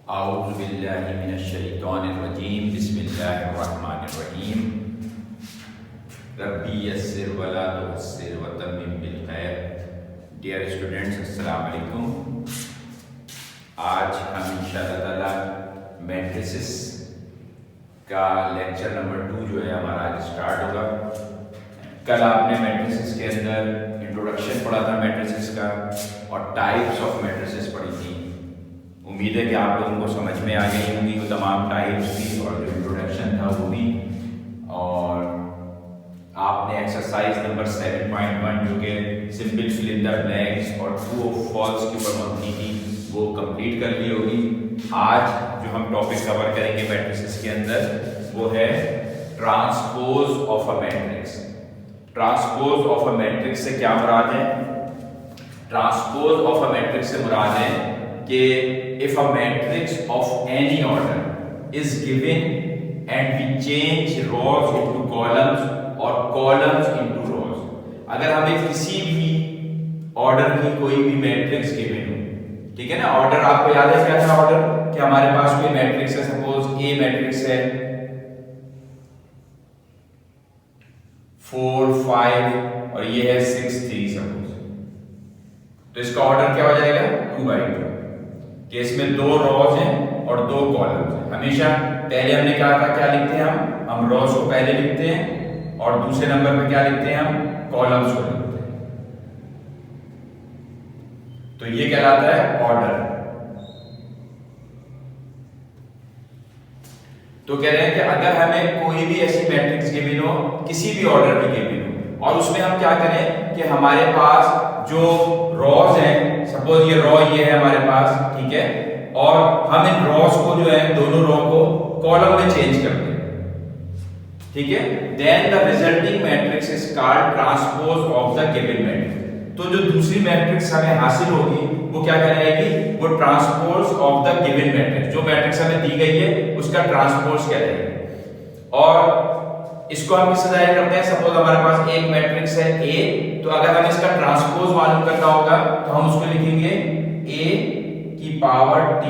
औज़ुबिल्लाहिमिनश्शैतानिर्रजीम बिस्मिल्लाहिर्रहमानिर्रहीम रब्बी यस्सिर वला तुअस्सिर वतम्मिम बिल खैर। डियर स्टूडेंट्स, अस्सलाम वालेकुम। आज हम इंशाअल्लाह ताला मैट्रिसेस का लेक्चर नंबर 2 जो है हमारा आज स्टार्ट होगा। कल आपने मैट्रिसेस के अंदर इंट्रोडक्शन पढ़ा था मैट्रिसेस का और टाइप्स ऑफ मैट्रिसेस पढ़ी थी। उम्मीद है कि आप लोगों को समझ में आ गई होंगी वो तमाम टाइप्स भी और जो इंट्रोडक्शन था वो भी। और आपने एक्सरसाइज नंबर 7.1 जो कि simple fill in the blanks और ट्रू और फॉल्स के ऊपर मबनी थी वो कंप्लीट कर ली होगी। आज जो हम टॉपिक कवर करेंगे मैट्रिसेस के अंदर वो है transpose of a matrix. Transpose of a matrix से क्या मुराद है? ट्रांसपोज ऑफ अ मैट्रिक्स से मुराद है कि if a matrix of any order is given and we change rows into columns or columns into rows, अगर हमें किसी भी ऑर्डर की कोई भी मैट्रिक्स गिवन हो, ठीक है ना। ऑर्डर आपको याद है क्या था ऑर्डर? कि हमारे पास कोई मैट्रिक्स है, सपोज ए मैट्रिक्स है 4 5 और ये है 6 3 सपोज, तो इसका ऑर्डर क्या हो जाएगा? 2/2 कि इसमें 2 रॉज हैं और 2 कॉलम्स हैं। हमेशा पहले हमने कहा था क्या लिखते हैं हम रॉज को पहले लिखते हैं और दूसरे नंबर पे क्या लिखते हैं हम? कॉलम्स को लिखते हैं। तो ये कहलाता है ऑर्डर। तो कह रहे हैं कि अगर हमें कोई भी ऐसी मैट्रिक्स गिवन हो, किसी भी ऑर्डर की गिवन हो, और उसमें हम क्या करें कि हमारे पास जो रॉज हैं, सपोज ये रॉ ये है हमारे पास, ठीक है, और हम इन रॉज को जो है दोनों रॉ को कॉलम में चेंज कर दें, ठीक है, then the resulting matrix is called transpose of the given matrix. तो जो दूसरी मैट्रिक्स हमें हासिल होगी वो क्या कहलाएगी? वो transpose of the given matrix. जो मैट्रिक्स हमें दी गई है उसका ट्रांसपोज कहलाएगी। और इसको हम किससे जाहिर करते हैं? सपोज हमारे पास एक मैट्रिक्स है A, तो अगर हमें इसका ट्रांसपोज मालूम करना होगा तो हम उसको लिखेंगे A की power T।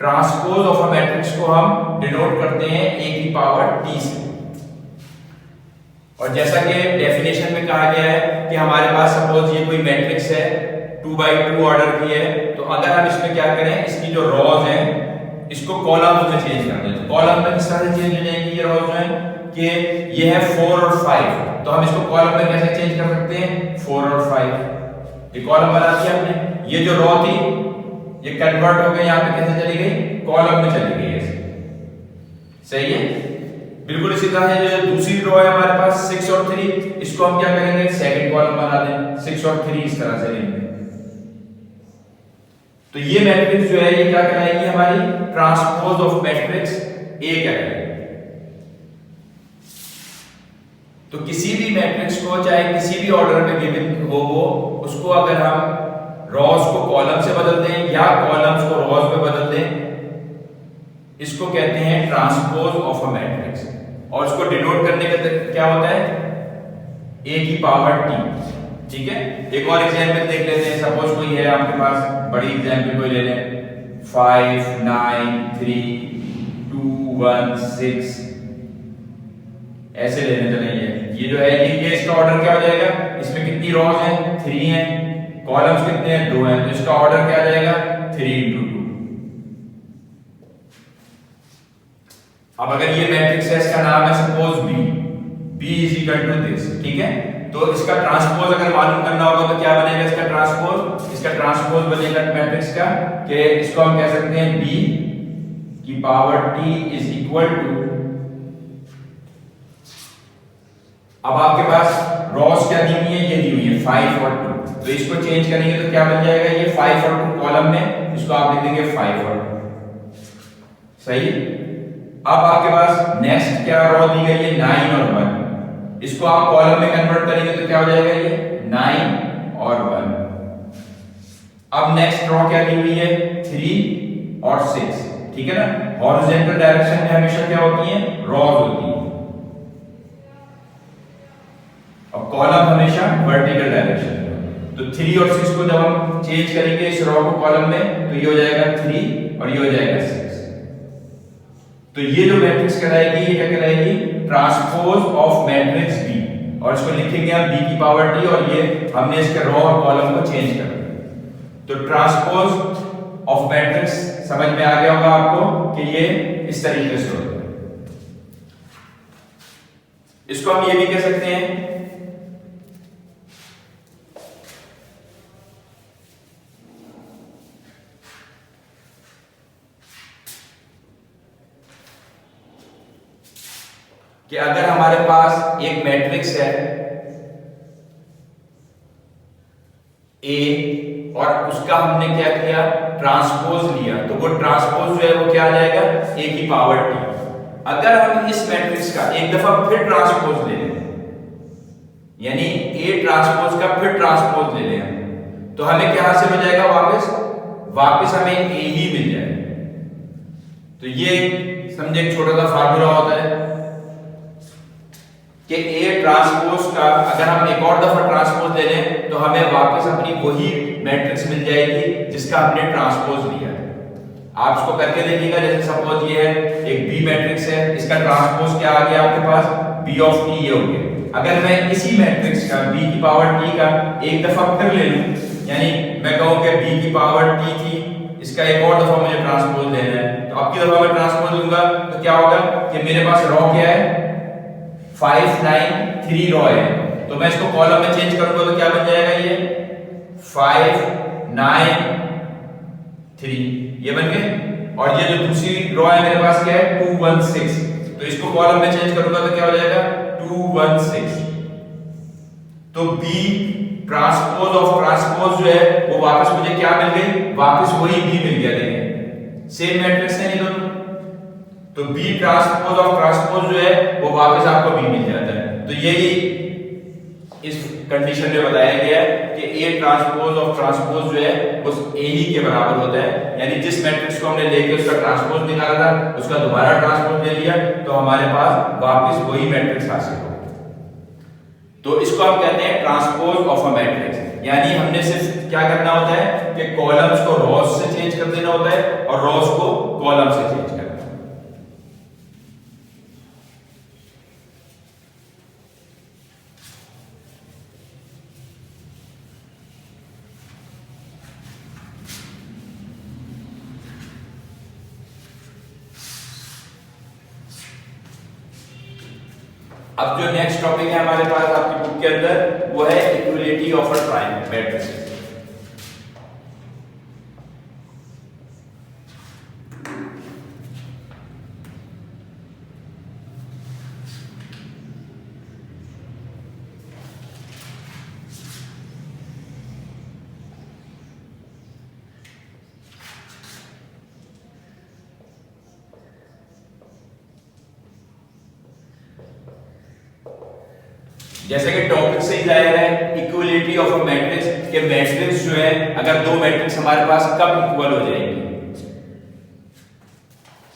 Transpose of a matrix को हम डिनोट करते हैं A की पावर T से। और जैसा कि डेफिनेशन में कहा गया है कि हमारे पास सपोज ये कोई मैट्रिक्स है 2/2 ऑर्डर की है, तो अगर हम इसमें क्या करें, इसकी जो रॉज हैं इसको कॉलम्स में चेंज कर दें। तो कॉलम में किस तरह से चेंज हो जाएंगी ये रॉज हैं कि ये है 4 और 5, तो हम इसको कॉलम में कैसे चेंज कर सकते हैं? 4 और 5 ये कॉलम बना दिया हमने। ये जो रॉ थी ये कन्वर्ट हो गई, यहां पे कैसे चली गई? कॉलम में चली गई ऐसे। सही है। बिल्कुल इसी तरह से जो दूसरी रॉ है हमारे पास 6 और 3, इसको हम क्या करेंगे? सेकंड कॉलम बना दें, 6 और 3 इस तरह से लेंगे। तो ये मैट्रिक्स जो है ये क्या कहलाएगी? हमारी ट्रांसपोज ऑफ मैट्रिक्स ए कहलाएगी। तो किसी भी मैट्रिक्स को चाहे किसी भी ऑर्डर में गिवन हो वो, उसको अगर हम रॉज को कॉलम से बदल दें या कॉलम्स को रॉज में बदल दें, इसको कहते हैं ट्रांसपोज ऑफ अ मैट्रिक्स। और इसको डिनोट करने का क्या होता है? A की पावर T, ठीक है। एक और एग्जांपल देख लेते हैं। सपोज कोई है आपके पास, बड़ी एग्जांपल कोई ले लें 5 9 3 2 1 6 ऐसे लेने चलेंगे। ये जो है ये इसका ऑर्डर क्या हो जाएगा? इसमें कितनी रॉज हैं? 3 हैं। कॉलम्स कितने हैं? 2 हैं। तो इसका ऑर्डर क्या आ जाएगा? 3 × 2। अब अगर ये मैट्रिक्स है, इसका नाम है suppose B is equal to this, ठीक है। तो इसका ट्रांसपोज अगर मालूम करना होगा तो क्या बनेगा इसका ट्रांसपोज? इसका ट्रांसपोज बनेगा मैट्रिक्स का कि इसको हम कह सकते हैं B की power T is equal to, अब आपके पास रॉस क्या दी हुई है? ये दी हुई है 5 और 2, तो इसको चेंज करेंगे तो क्या बन जाएगा? ये 5 और 2 कॉलम में, इसको आप लिख देंगे 5 और 2। सही। अब आपके पास नेक्स्ट क्या रॉ दी गई है? 9 और 1, इसको आप कॉलम में कन्वर्ट करेंगे तो क्या हो जाएगा? ये 9 और 1। अब नेक्स्ट रॉ क्या दी हुई है? 3 और 6, ठीक है ना। हॉरिजॉन्टल डायरेक्शन में हमेशा क्या होती है? रॉज होती है, और कॉलम हमेशा वर्टिकल डायरेक्शन में। तो तो 3 और 6 को जब हम चेंज करेंगे इस रो को कॉलम में तो ये हो जाएगा 3 और ये हो जाएगा 6। तो ये जो मैट्रिक्स कहलाएगी ये क्या कहलाएगी? ट्रांसपोज ऑफ मैट्रिक्स बी, और इसको लिखेंगे हम b की पावर t, और ये हमने इसके रो और कॉलम को चेंज कर दिया। तो ट्रांसपोज ऑफ मैट्रिक्स समझ में आ गया होगा आपको कि ये इस तरीके से होता है। इसको हम ये भी कह सकते हैं कि अगर हमारे पास एक मैट्रिक्स है ए और उसका हमने क्या किया? ट्रांसपोज लिया, तो वो ट्रांसपोज जो है वो क्या आ जाएगा? ए की पावर टी। अगर हम इस मैट्रिक्स का एक दफा फिर ट्रांसपोज ले लें, यानी ए ट्रांसपोज का फिर ट्रांसपोज ले लें, तो हमें क्या हासिल हो जाएगा? वापस हमें ए ही मिल जाएगा। तो ये समझे एक छोटा सा फार्मूला होता है कि ए ट्रांसपोज का अगर हम एक और दफा ट्रांसपोज ले लें तो हमें वापस अपनी वही मैट्रिक्स मिल जाएगी जिसका हमने ट्रांसपोज लिया है। आप इसको करके देखिएगा। जैसे सपोज ये है एक बी मैट्रिक्स है, इसका ट्रांसपोज क्या आ गया आपके पास? बी ऑफ टी ये हो गया। अगर मैं इसी मैट्रिक्स का बी की पावर टी का एक दफा फिर ले लूं, यानी मैं कहूं कि बी की पावर टी थी, इसका एक और दफा मुझे ट्रांसपोज लेना है, तो अब की दफा मैं ट्रांसपोज लूंगा तो क्या होगा कि मेरे पास रो क्या है? 5 9 3 रो है। तो मैं इसको कॉलम में चेंज करूंगा तो क्या बन जाएगा? ये 5 9 3 ये बन गए। और ये जो दूसरी रो है मेरे पास क्या है? 2 1 6। तो इसको कॉलम में चेंज करूंगा तो क्या हो जाएगा? 2 1 6। तो बी ट्रांसपोज ऑफ ट्रांसपोज जो है वो वापस मुझे क्या मिल गई? वापस वही बी मिल गया। देखिए सेम मैट्रिक्स है ये दोनों, तो B ट्रांसपोज ऑफ ट्रांसपोज जो है वो वापस आपको B मिल जाता है। तो यही इस कंडीशन में बताया गया है कि A ट्रांसपोज ऑफ ट्रांसपोज जो है उस A ही के बराबर होता है। यानी जिस मैट्रिक्स को हमने लेके उसका ट्रांसपोज निकाला था उसका दोबारा ट्रांसपोज ले लिया तो हमारे पास वापस वही मैट्रिक्स हासिल हो। तो इसको हम कहते हैं ट्रांसपोज ऑफ अ मैट्रिक्स। यानी हमने सिर्फ क्या करना होता है कि कॉलम्स को रोज से चेंज कर देना होता है और रोज को कॉलम से चेंज करना। अब जो नेक्स्ट टॉपिक है हमारे पास आपकी बुक के अंदर वो है equality of a triangle matrix. जैसे कि टॉपिक से ही जाहिर है इक्वलिटी ऑफ अ मैट्रिक्स के मैट्रिक्स जो है अगर दो मैट्रिक्स हमारे पास कब इक्वल हो जाएंगे,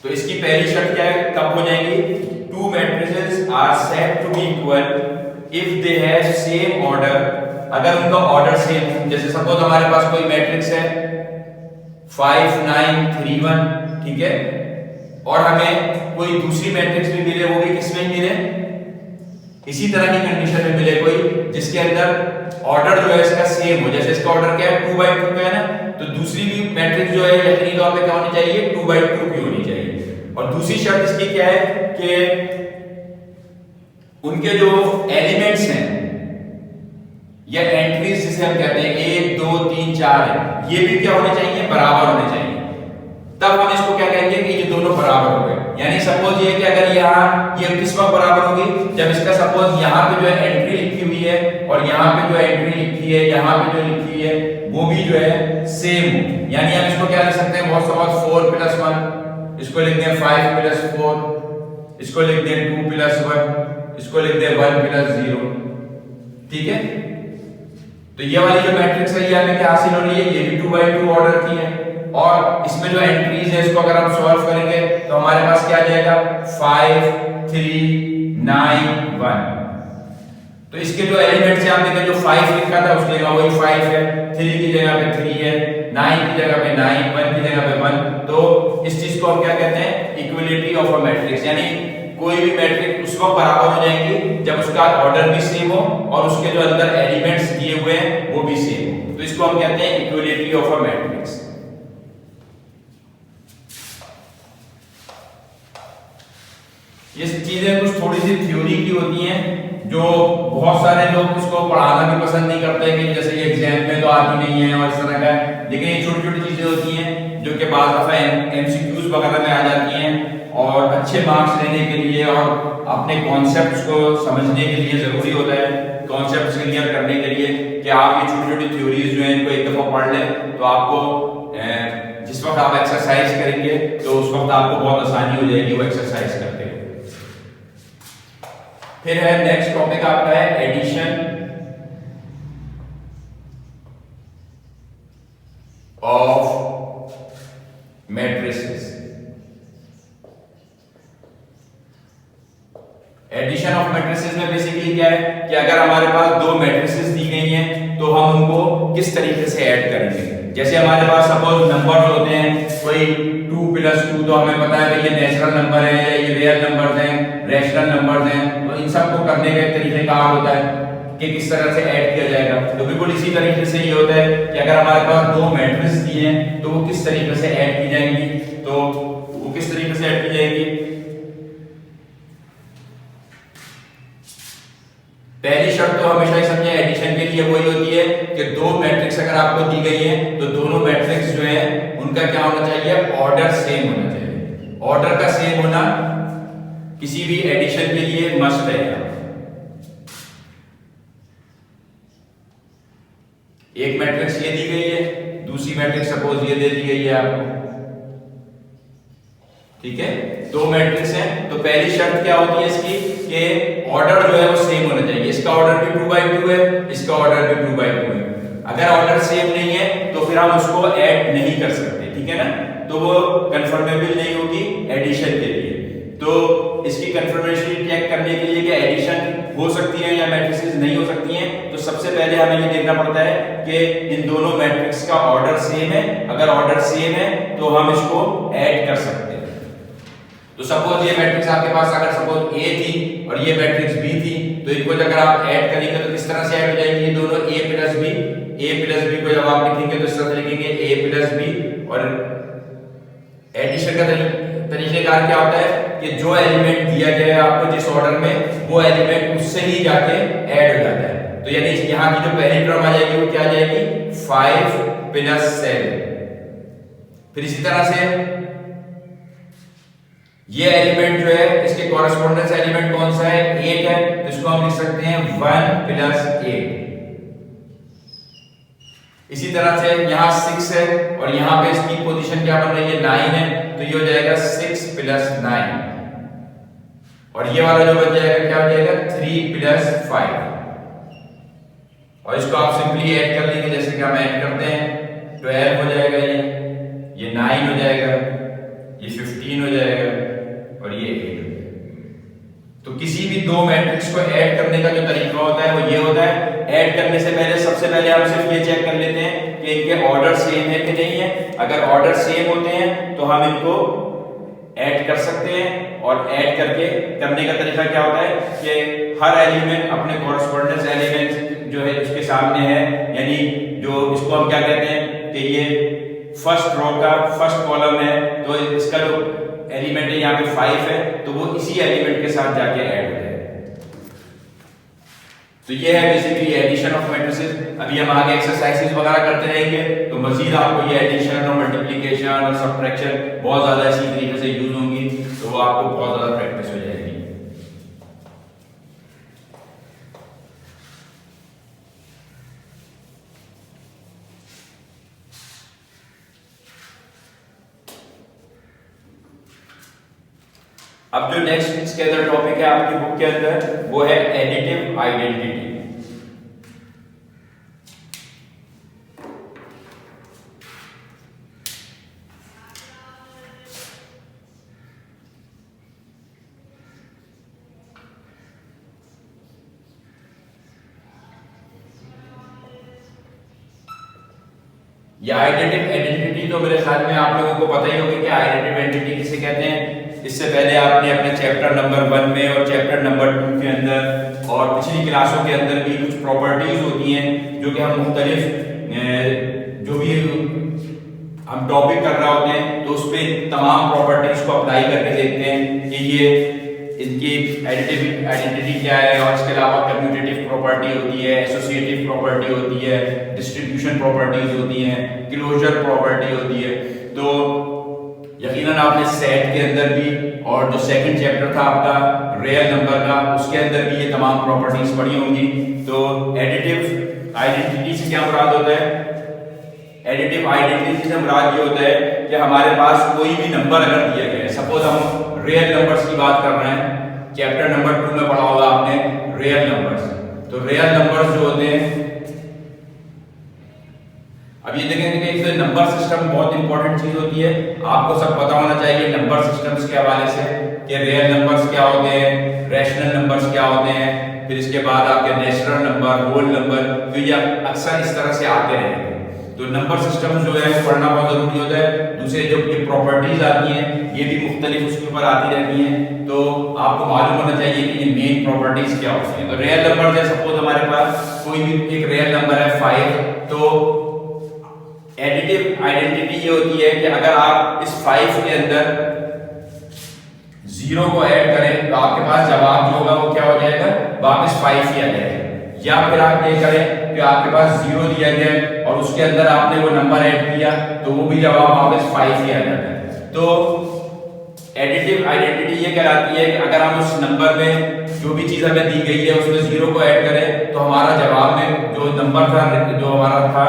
तो इसकी पहली शर्त क्या है? कब हो जाएंगी? Two matrices are said to be equal if they have same order. अगर उनका ऑर्डर सेम, जैसे सपोज हमारे पास कोई मैट्रिक्स है 5 9 3 1, ठीक है, और हमें कोई दूसरी मैट्रिक्स भी मिले, वो भी किसमें मिले? इसी तरह की कंडीशन में मिले कोई जिसके अंदर ऑर्डर जो है इसका सेम हो। जैसे इसका ऑर्डर क्या है? 2/2 का है ना, तो दूसरी भी मैट्रिक्स जो है यकीनी तौर पे क्या होनी चाहिए? 2/2 की होनी चाहिए। और दूसरी शर्त इसकी क्या है कि उनके जो एलिमेंट्स हैं या एंट्रीज जिसे हम कहते हैं 1 2 3 4 है, ये भी क्या होने चाहिए? बराबर होने चाहिए। तब हम इसको क्या कहेंगे कि ये दोनों बराबर हो गए। यानी सपोज ये कि अगर यहाँ ये किस वक्त बराबर होगी? जब इसका सपोज यहाँ पे जो है एंट्री लिखी हुई है और यहाँ पे जो एंट्री लिखी है, यहाँ पे जो लिखी हुई है वो भी जो है सेम हो। यानी हम इसको क्या लिख सकते हैं? बहुत सपोज 4 + 1, इसको लिख दें 5 + 4, इसको लिख दें 2 + 1, इसको लिख दें 1 + 0, ठीक है। तो ये वाली जो मैट्रिक्स है ये हमें क्या हासिल हो रही है? ये भी 2/2 ऑर्डर की है। और इसमें जो एंट्रीज है इसको अगर हम सॉल्व करेंगे तो हमारे पास क्या आ जाएगा? 5 3 9 1। तो इसके जो एलिमेंट्स हैं आप देखें, जो 5 लिखा था उसकी जगह वही 5 है, 3 की जगह पे 3 है, 9 की जगह पे 9, 1 की जगह पे 1। तो इस चीज को हम क्या कहते हैं, इक्वलिटी ऑफ अ मैट्रिक्स, यानी कोई भी मैट्रिक्स उस वक्त बराबर हो जाएगी जब उसका ऑर्डर भी सेम हो और उसके जो अंदर एलिमेंट्स दिए हुए हैं वो भी सेम हो। तो इसको हम कहते हैं इक्वलिटी ऑफ अ मैट्रिक्स। ये चीजें कुछ थोड़ी सी थ्योरी की होती हैं, जो बहुत सारे लोग इसको पढ़ाना भी पसंद नहीं करते कि जैसे ये एग्जाम में तो आती नहीं है और इस तरह का है, लेकिन ये छोटी छोटी चीजें होती हैं जो कि बाद दफा एमसीक्यूज वगैरह में आ जाती हैं और अच्छे मार्क्स लेने के लिए और अपने कॉन्सेप्ट्स को समझने के लिए जरूरी होता है, कॉन्सेप्ट्स क्लियर करने के लिए कि आप ये छोटी छोटी थ्योरीज जो है इनको एक दफा पढ़ लें, तो आपको जिस वक्त आप एक्सरसाइज करेंगे तो उस वक्त आपको बहुत आसानी हो जाएगी वो एक्सरसाइज करते हुए। फिर है नेक्स्ट टॉपिक आपका है addition of matrices. Addition of matrices में बेसिकली क्या है कि अगर हमारे पास दो मैट्रिसेस दी गई हैं तो हम उनको किस तरीके से ऐड करेंगे। जैसे हमारे पास सपोज नंबर होते हैं, कोई 2 + 2, तो हमें पता है कि ये नेचुरल नंबर है या ये रियल नंबर्स हैं, रैशनल नंबर्स हैं, तो इन सबको करने का एक तरीकेकार होता है कि किस तरह से ऐड किया जाएगा। तो बिल्कुल इसी तरीके से ये होता है कि अगर हमारे पास दो मैट्रिक्स दिए हैं तो वो किस तरीके से ऐड की जाएंगी, तो वो किस तरीके से ऐड की जाएगी। पहली शर्त तो हमेशा ही समझे एडिशन के लिए वही होती है कि दो मैट्रिक्स अगर आपको दी गई है तो दोनों मैट्रिक्स जो है उनका क्या होना चाहिए, ऑर्डर सेम होना चाहिए। ऑर्डर का सेम होना किसी भी एडिशन के लिए मस्ट है। एक मैट्रिक्स ये दी गई है, दूसरी मैट्रिक्स सपोज ये दे दी गई है आपको, ठीक है, दो मैट्रिक्स हैं, तो पहली शर्त क्या होती है इसकी कि ऑर्डर जो है वो सेम होना चाहिए। इसका ऑर्डर भी 2/2 है, इसका ऑर्डर भी 2/2 है। अगर ऑर्डर सेम नहीं है तो फिर हम उसको ऐड नहीं कर सकते, ठीक है ना, तो वो कंफर्मेबल नहीं होगी एडिशन के लिए। तो इसकी कंफर्मेशन चेक करने के लिए कि एडिशन हो सकती है या मैट्रिसेस नहीं हो सकती हैं, तो सबसे पहले हमें ये देखना पड़ता है कि इन दोनों मैट्रिक्स का ऑर्डर सेम है। अगर ऑर्डर सेम है तो हम इसको ऐड कर सकते हैं। तो सपोज ये मैट्रिक्स आपके पास अगर सपोज A थी और ये मैट्रिक्स B थी, तो इनको अगर आप ऐड करेंगे तो किस तरह से ऐड हो जाएंगे ये दोनों A + B। A + B को जब आप लिखेंगे तो इस तरह से लिखेंगे A + B। और एडिशन का तरीकेकार क्या होता है कि जो एलिमेंट दिया गया है आपको जिस ऑर्डर में, वो एलिमेंट उससे ही जाके ऐड हो जाता है। तो यानी यहाँ की जो पहली टर्म आ जाएगी वो क्या आ जाएगी, 5 + 7। फिर इसी तरह से ये एलिमेंट जो है इसके कॉरेस्पॉन्डेंस एलिमेंट कौन सा है, 8 है, तो इसको हम लिख सकते हैं 1 + 8। इसी तरह से यहाँ 6 है और यहाँ पे इसकी पोजीशन क्या बन रही है, 9 है, तो ये हो जाएगा 6 + 9। और ये वाला जो बन जाएगा क्या हो जाएगा, 3 + 5। और इसको आप सिंपली ऐड कर लेंगे, जैसे कि हम ऐड करते हैं, 12 हो जाएगा, ये 9 हो जाएगा, ये 15 हो जाएगा और ये 8 हो जाएगा। तो किसी भी दो मैट्रिक्स को ऐड करने का जो तरीका होता है वो ये होता है, ऐड करने से पहले सबसे पहले हम सिर्फ ये चेक कर लेते हैं कि इनके ऑर्डर सेम है कि नहीं है। अगर ऑर्डर सेम होते हैं तो हम इनको ऐड कर सकते हैं। और ऐड करके करने का तरीका क्या होता है कि हर एलिमेंट अपने कॉरेस्पॉन्डेंस एलिमेंट जो है उसके सामने है, यानी जो इसको हम क्या कहते हैं कि ये फर्स्ट रो का फर्स्ट कॉलम है, तो इसका जो एलिमेंट है यहाँ पे 5 है, तो वो इसी एलिमेंट के साथ जाके ऐड हो जाए। तो ये है बेसिकली एडिशन ऑफ मैट्रिसेस। अभी हम आगे एक्सरसाइजेस वगैरह करते रहेंगे तो मजीद आपको ये एडिशन और मल्टीप्लिकेशन और सब्ट्रैक्शन बहुत ज्यादा इसी तरीके से यूज होंगी, तो वो आपको बहुत ज्यादा प्रैक्टिस हो जाएगी। अब जो नेक्स्ट इसके अंदर टॉपिक है आपकी बुक के अंदर, वो है एडिटिव आइडेंटिटी। ये आइडेंटिटी आइडेंटिटी तो मेरे ख्याल में आप लोगों को पता ही होगी कि आइडेंटिटी आइडेंटिटी किसे कहते हैं। इससे पहले आपने अपने चैप्टर नंबर 1 में और चैप्टर नंबर 2 के अंदर और पिछली क्लासों के अंदर भी कुछ प्रॉपर्टीज होती हैं जो कि हम मुख्तलिफ जो भी हम टॉपिक कर रहे होते हैं तो उस पर तमाम प्रॉपर्टीज को अप्लाई करके देखते हैं कि ये इनकी आइडेंटिटी क्या है। और इसके अलावा कम्यूटेटिव प्रॉपर्टी होती है, एसोसिएटिव प्रॉपर्टी होती है, डिस्ट्रीब्यूशन प्रॉपर्टीज होती हैं, क्लोजर प्रॉपर्टी होती है। तो यकीनन आपने सेट के अंदर भी और जो सेकंड चैप्टर था आपका रियल नंबर का उसके अंदर भी ये तमाम प्रॉपर्टीज पढ़ी होंगी। तो एडिटिव आइडेंटिटी से क्या मुराद होता है? एडिटिव आइडेंटिटी से मुराद ये होता है कि हमारे पास कोई भी नंबर अगर दिया गया है, सपोज हम रियल नंबर्स की बात कर रहे हैं, चैप्टर नंबर 2 में पढ़ा होगा आपने रियल नंबर्स। तो रियल नंबर्स जो होते हैं, अब ये देखेंगे कि एक नंबर सिस्टम बहुत इंपॉर्टेंट चीज होती है, आपको सब पता होना चाहिए नंबर सिस्टम्स के हवाले से कि रियल नंबर्स क्या होते हैं, रैशनल नंबर्स क्या होते हैं, फिर इसके बाद आपके नेचुरल नंबर, होल नंबर, तो ये अक्सर इस तरह से आते रहेंगे। तो नंबर सिस्टम जो है पढ़ना बहुत जरूरी होता है। दूसरे जो ये प्रॉपर्टीज आती हैं ये भी मुख्तलिफ उसके ऊपर आती रहती हैं, तो आपको मालूम होना चाहिए कि ये मेन प्रॉपर्टीज क्या होती हैं। तो रियल नंबर जैसे सपोज हमारे पास कोई भी एक रियल नंबर है 5, तो एडिटिव आइडेंटिटी ये होती है कि अगर आप इस 5 के अंदर 0 को ऐड करें तो आपके पास जवाब जो होगा वो क्या हो जाएगा, वापस 5 ही आ जाएगा। या फिर आप ये करें कि आपके पास 0 दिया गया है और उसके अंदर आपने वो नंबर ऐड किया तो वो भी जवाब वापस 5 ही आ जाता है। तो एडिटिव आइडेंटिटी ये कहलाती है कि अगर हम उस नंबर में जो भी चीज हमें दी गई है उसमें 0 को ऐड करें तो हमारा जवाब में जो नंबर था जो हमारा था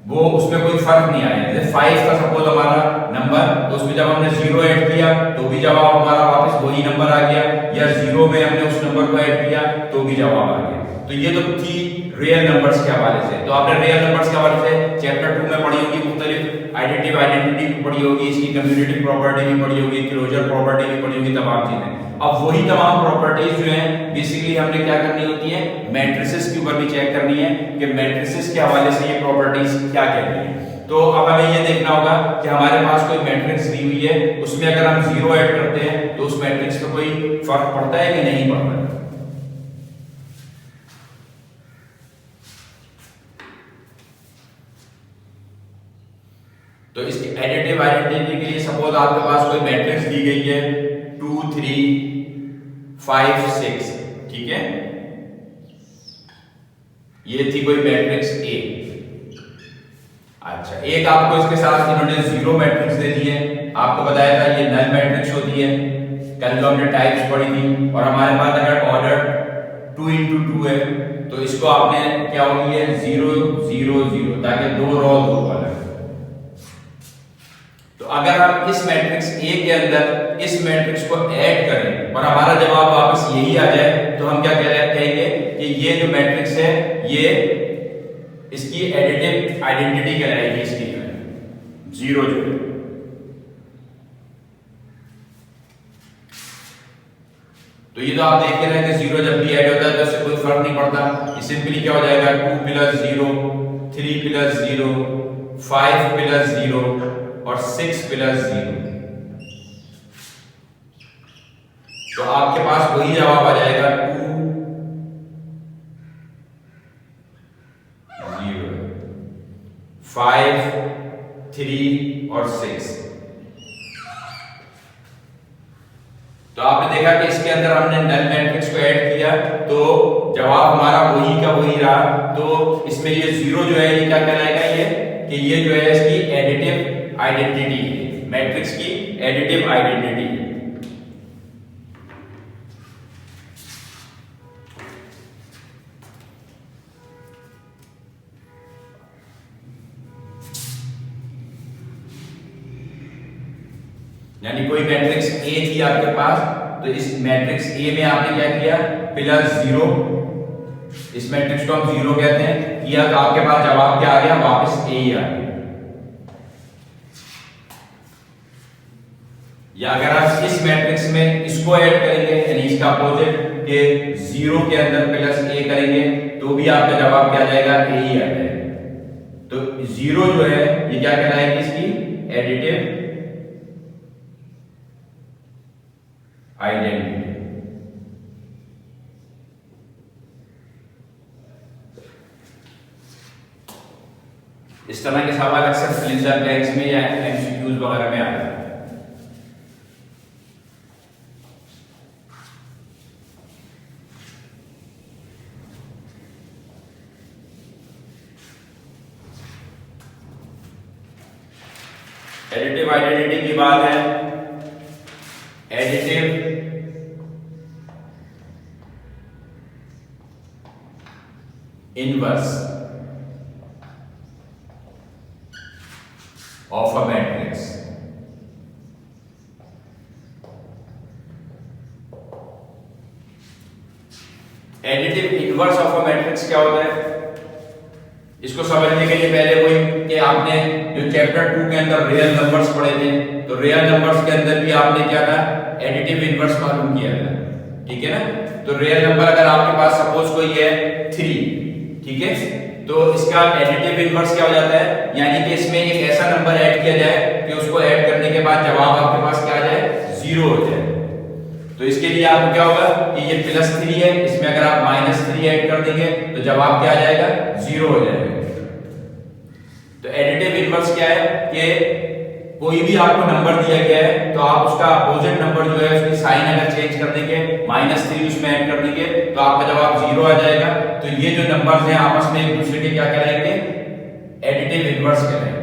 वो उसमें कोई फर्क नहीं आया। जैसे 5 का सपोज हमारा नंबर, तो उसमें जब हमने 0 ऐड किया तो भी जवाब हमारा वापस वही नंबर आ गया, या 0 में हमने उस नंबर को ऐड किया तो भी जवाब आ गया। तो ये तो थी रियल नंबर्स के हवाले से। तो आपने रियल नंबर्स के हवाले से चैप्टर 2 में पढ़ी होगी, मुख्तलिफ आइडेंटिटी भी पढ़ी होगी, इसकी कम्यूटेटिव प्रॉपर्टी भी पढ़ी होगी, क्लोजर प्रॉपर्टी भी पढ़ी होगी, तमाम चीजें। अब वही तमाम प्रॉपर्टीज जो हैं बेसिकली हमने क्या करनी होती है, मैट्रिसेस के ऊपर भी चेक करनी है कि मैट्रिसेस के हवाले से ये प्रॉपर्टीज क्या कहती है। तो अब हमें ये देखना होगा कि हमारे पास कोई मैट्रिक्स दी हुई है, उसमें अगर हम 0 ऐड करते हैं तो उस मैट्रिक्स पे कोई फर्क पड़ता है कि नहीं पड़ता है। तो इसकी एडिटिव आइडेंटिटी के लिए सपोज आपके पास कोई मैट्रिक्स दी गई है 2 3 5 6, ठीक है, ये थी कोई मैट्रिक्स ए। अच्छा, एक आपको इसके साथ इन्होंने 0 मैट्रिक्स दे दी है, आपको बताया था ये नल मैट्रिक्स होती है, कल जो हमने टाइप्स पढ़ी थी। और हमारे पास अगर ऑर्डर 2 into 2 है तो इसको आपने क्या होगी है 0 0 0, ताकि 2 रो 2 कॉलम। तो अगर हम इस मैट्रिक्स ए के अंदर इस मैट्रिक्स को ऐड करें और हमारा जवाब वापस यही आ जाए तो हम क्या कहेंगे कि ये जो मैट्रिक्स है ये इसकी एडिटिव आइडेंटिटी कहलाएगी, इसकी 0 जो है। तो ये तो आप देख रहे हैं कि 0 जब भी ऐड होता है तो इससे कोई फर्क नहीं पड़ता। ये सिंपली क्या हो जाएगा 2 + 0, 3 + 0, 5 + 0 और 6 + 0। तो आपके पास वही जवाब आ जाएगा 2 0 5 3 और 6। तो आपने देखा कि इसके अंदर हमने नल मैट्रिक्स को ऐड किया तो जवाब हमारा वही का वही रहा। तो इसमें ये 0 जो है ये क्या कहलाएगा, ये कि ये जो है इसकी एडिटिव आइडेंटिटी है, मैट्रिक्स की एडिटिव आइडेंटिटी है। यानी कोई मैट्रिक्स ए थी आपके पास, तो इस मैट्रिक्स ए में आपने क्या किया +0, इस मैट्रिक्स को हम 0 कहते हैं, किया तो आपके पास जवाब क्या आ गया, वापस ए ही आ गया। या अगर आप इस मैट्रिक्स में इसको ऐड करेंगे यानी इसका अपोजिट के 0 के अंदर +a करेंगे तो भी आपका जवाब क्या आ जाएगा, ए ही आ जाएगा। तो जीरो जो है ये क्या कहलाएगी इसकी एडिटिव आइडेंटिटी। इस तरह के सवाल अक्सर फिलिंजर टैग्स में या एमसीक्यूज वगैरह में आते हैं। एडिटिव आइडेंटिटी की बात है, additive inverse of a matrix additive inverse of a matrix क्या होता है? इसको समझने के लिए पहले वही कि आपने जो चैप्टर 2 के अंदर रियल नंबर्स पढ़े थे, तो रियल नंबर्स के अंदर भी आपने क्या था, एडिटिव इनवर्स मालूम किया था, ठीक है ना। तो रियल नंबर अगर आपके पास सपोज कोई है 3, ठीक है, तो इसका एडिटिव इनवर्स क्या हो जाता है, यानी कि इसमें एक ऐसा नंबर ऐड किया जाए कि उसको ऐड करने के बाद जवाब आपके पास क्या आ जाए, 0 हो जाए। तो इसके लिए आपको क्या होगा कि ये +3 है, इसमें अगर आप -3 ऐड कर देंगे तो जवाब क्या आ जाएगा, 0 हो जाएगा। तो एडिटिव इनवर्स क्या है कि कोई भी आपको नंबर दिया गया है तो आप उसका अपोजिट नंबर जो है उसकी साइन अगर चेंज कर देंगे, -3 उसमें ऐड कर देंगे तो आपका जवाब 0 आ जाएगा। तो ये जो नंबर्स हैं आपस में एक दूसरे के क्या कहलाएंगे, एडिटिव इनवर्स कहलाएंगे।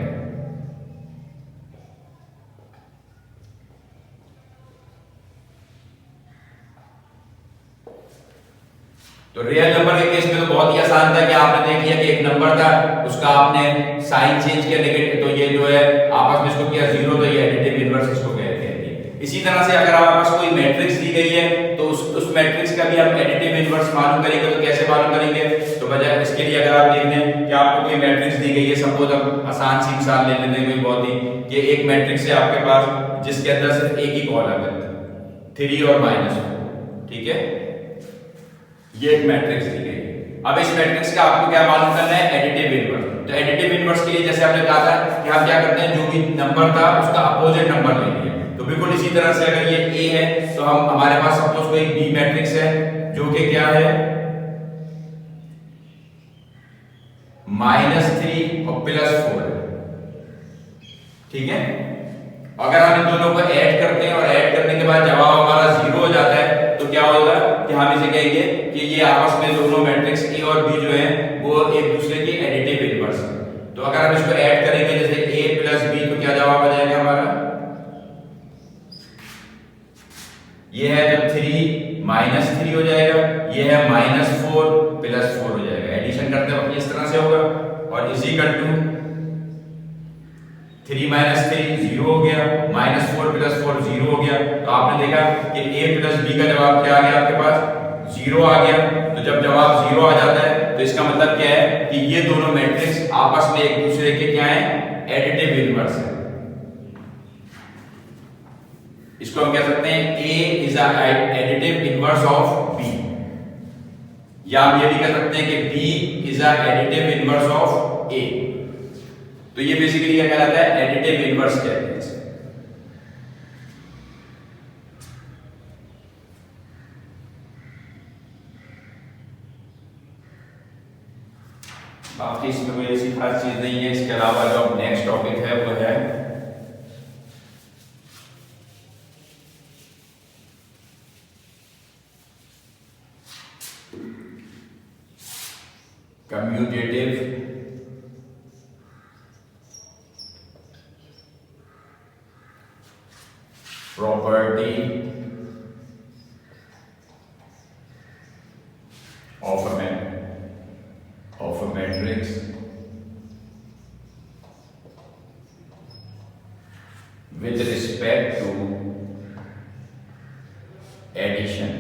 तो रियल नंबर के केस में तो बहुत ही आसान था कि आपने देख लिया कि एक नंबर था, उसका आपने साइन चेंज किया नेगेटिव, तो ये जो है आपस में इसको किया 0, तो ये एडिटिव इनवर्स इसको कहते हैं। इसी तरह से अगर आपके पास कोई मैट्रिक्स दी गई है तो उस मैट्रिक्स का भी हम एडिटिव इनवर्स मालूम करेंगे। तो कैसे मालूम करेंगे, तो बजाय इसके लिए अगर आप देख लें कि आपको कोई मैट्रिक्स दी गई है, सपोज हम आसान सी मिसाल ले लेते हैं कोई बहुत ही, कि एक मैट्रिक्स है आपके पास जिसके अंदर सिर्फ एक ही कॉलम है 3 और -4, ठीक है, ये एक मैट्रिक्स दी गई है। अब इस मैट्रिक्स का आपको क्या मालूम करना है, एडिटिव इनवर्स। तो एडिटिव इनवर्स के लिए जैसे हमने कहा था कि हम क्या करते हैं, जो भी नंबर था उसका अपोजिट नंबर लेंगे। तो बिल्कुल इसी तरह से अगर ये A है तो हम हमारे पास सपोज कोई B मैट्रिक्स है जो कि क्या है -3 और +4, ठीक है। अगर हम इन दोनों को ऐड करते हैं और ऐड करने के बाद जवाब हमारा 0 हो जाता है तो क्या होगा कि हम इसे कहेंगे कि ये आपस में दोनों मैट्रिक्स A और B जो है वो एक दूसरे की एडिटिव इनवर्स है। तो अगर हम इसको ऐड करेंगे जैसे A + B तो क्या जवाब आ जाएगा हमारा, ये है जब 3 -3 हो जाएगा, ये है -4 +4 हो जाएगा। एडिशन करते वक्त इस तरह से होगा और इक्वल टू 3 - 3 0 हो गया, -4 +4 0 हो गया। तो आपने देखा कि A + B का जवाब क्या आ गया आपके पास, 0 आ गया। तो जब जवाब 0 आ जाता है तो इसका मतलब क्या है कि ये दोनों मैट्रिक्स आपस में एक दूसरे के क्या है, एडिटिव इनवर्स है। इसको हम कह सकते हैं A is additive inverse of B, या हम ये भी कह सकते हैं कि B is additive inverse of A। तो ये बेसिकली क्या कहलाता है, एडिटिव इनवर्स कहते हैं इसे। बाकी इसमें कोई ऐसी खास चीज नहीं है। इसके अलावा जो नेक्स्ट टॉपिक है वो है commutative property of a matrix with respect to addition।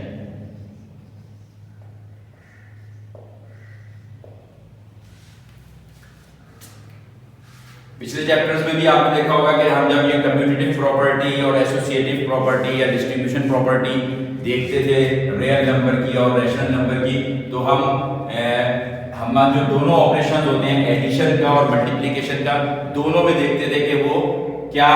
पिछले चैप्टर्स में भी आपने देखा होगा कि हम जब ये कम्यूटेटिव प्रॉपर्टी और एसोसिएटिव प्रॉपर्टी या डिस्ट्रीब्यूशन प्रॉपर्टी देखते थे रियल नंबर की और रैशनल नंबर की, तो हम जो दोनों ऑपरेशन होते हैं एडिशन का और मल्टीप्लिकेशन का, दोनों में देखते थे कि वो क्या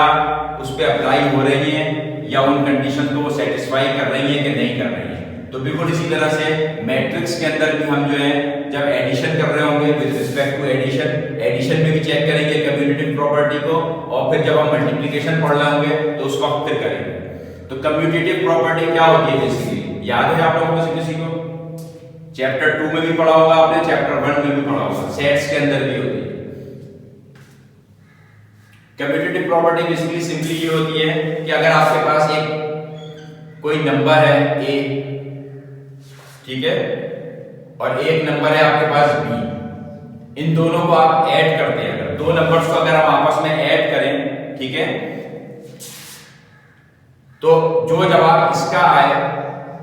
उस पर अप्लाई हो रही हैं या उन कंडीशन को वो सेटिस्फाई कर रही है कि नहीं कर रही है। तो बिल्कुल इसी तरह से मैट्रिक्स के अंदर भी हम जो है जब एडिशन कर रहे होंगे विद रिस्पेक्ट टू एडिशन में भी चेक करेंगे कम्यूटेटिव प्रॉपर्टी को, और फिर जब हम मल्टीप्लिकेशन पढ़ रहे होंगे तो उस वक्त फिर करेंगे। तो कम्यूटेटिव प्रॉपर्टी क्या होती है बेसिकली, याद है आप लोगों में से किसी को? चैप्टर 2 में भी पढ़ा होगा आपने, चैप्टर 1 में भी पढ़ा होगा, सेट्स के अंदर भी होती है। कम्यूटेटिव प्रॉपर्टी बेसिकली सिंपली ये होती है कि अगर आपके पास एक कोई नंबर है a, ठीक है, और एक नंबर है आपके पास b, इन दोनों को आप ऐड करते हैं, अगर दो नंबर्स को अगर हम आपस में ऐड करें, ठीक है, तो जो जवाब इसका आए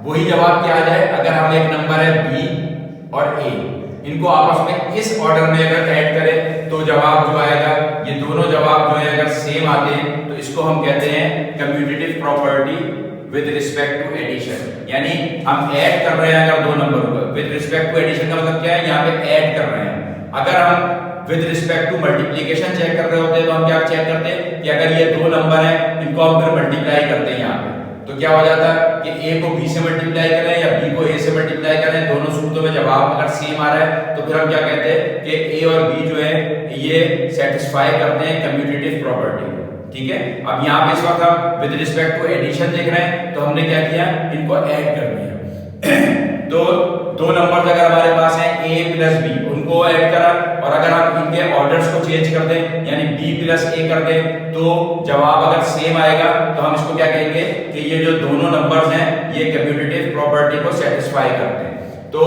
वही जवाब क्या आ जाए। अगर हम एक नंबर है b और a, इनको आपस में इस ऑर्डर में अगर ऐड करें तो जवाब जो आएगा, ये दोनों जवाब जो है अगर सेम आते हैं तो इसको हम कहते हैं commutative property with respect to addition. यानी हम ऐड कर रहे हैं अगर दो नंबर को, विद रिस्पेक्ट टू एडिशन का मतलब क्या है, यहाँ पे ऐड कर रहे हैं। अगर हम with respect to multiplication check कर रहे होते हैं तो हम क्या चेक करते हैं कि अगर ये दो नंबर है इनको हम फिर मल्टीप्लाई करते हैं यहाँ पे, तो क्या हो जाता है कि a को b से मल्टीप्लाई करें या b को a से मल्टीप्लाई करें, दोनों सूत्रों में जवाब अगर सेम आ रहा है तो फिर हम क्या कहते हैं कि a और b जो है ये सेटिस्फाई करते हैं कम्यूटेटिव प्रॉपर्टी। ठीक है, अब यहाँ पे इस वक्त हम विद रिस्पेक्ट टू एडिशन देख रहे हैं तो हमने क्या किया, इनको ऐड कर दिया। तो दो नंबर अगर हमारे पास है a प्लस b, उनको ऐड करा, और अगर हम इनके ऑर्डर्स को चेंज कर दें यानी b प्लस a कर दें तो जवाब अगर सेम आएगा तो हम इसको क्या कहेंगे कि ये जो दोनों नंबर्स हैं ये कम्यूटेटिव प्रॉपर्टी को सेटिस्फाई करते हैं। तो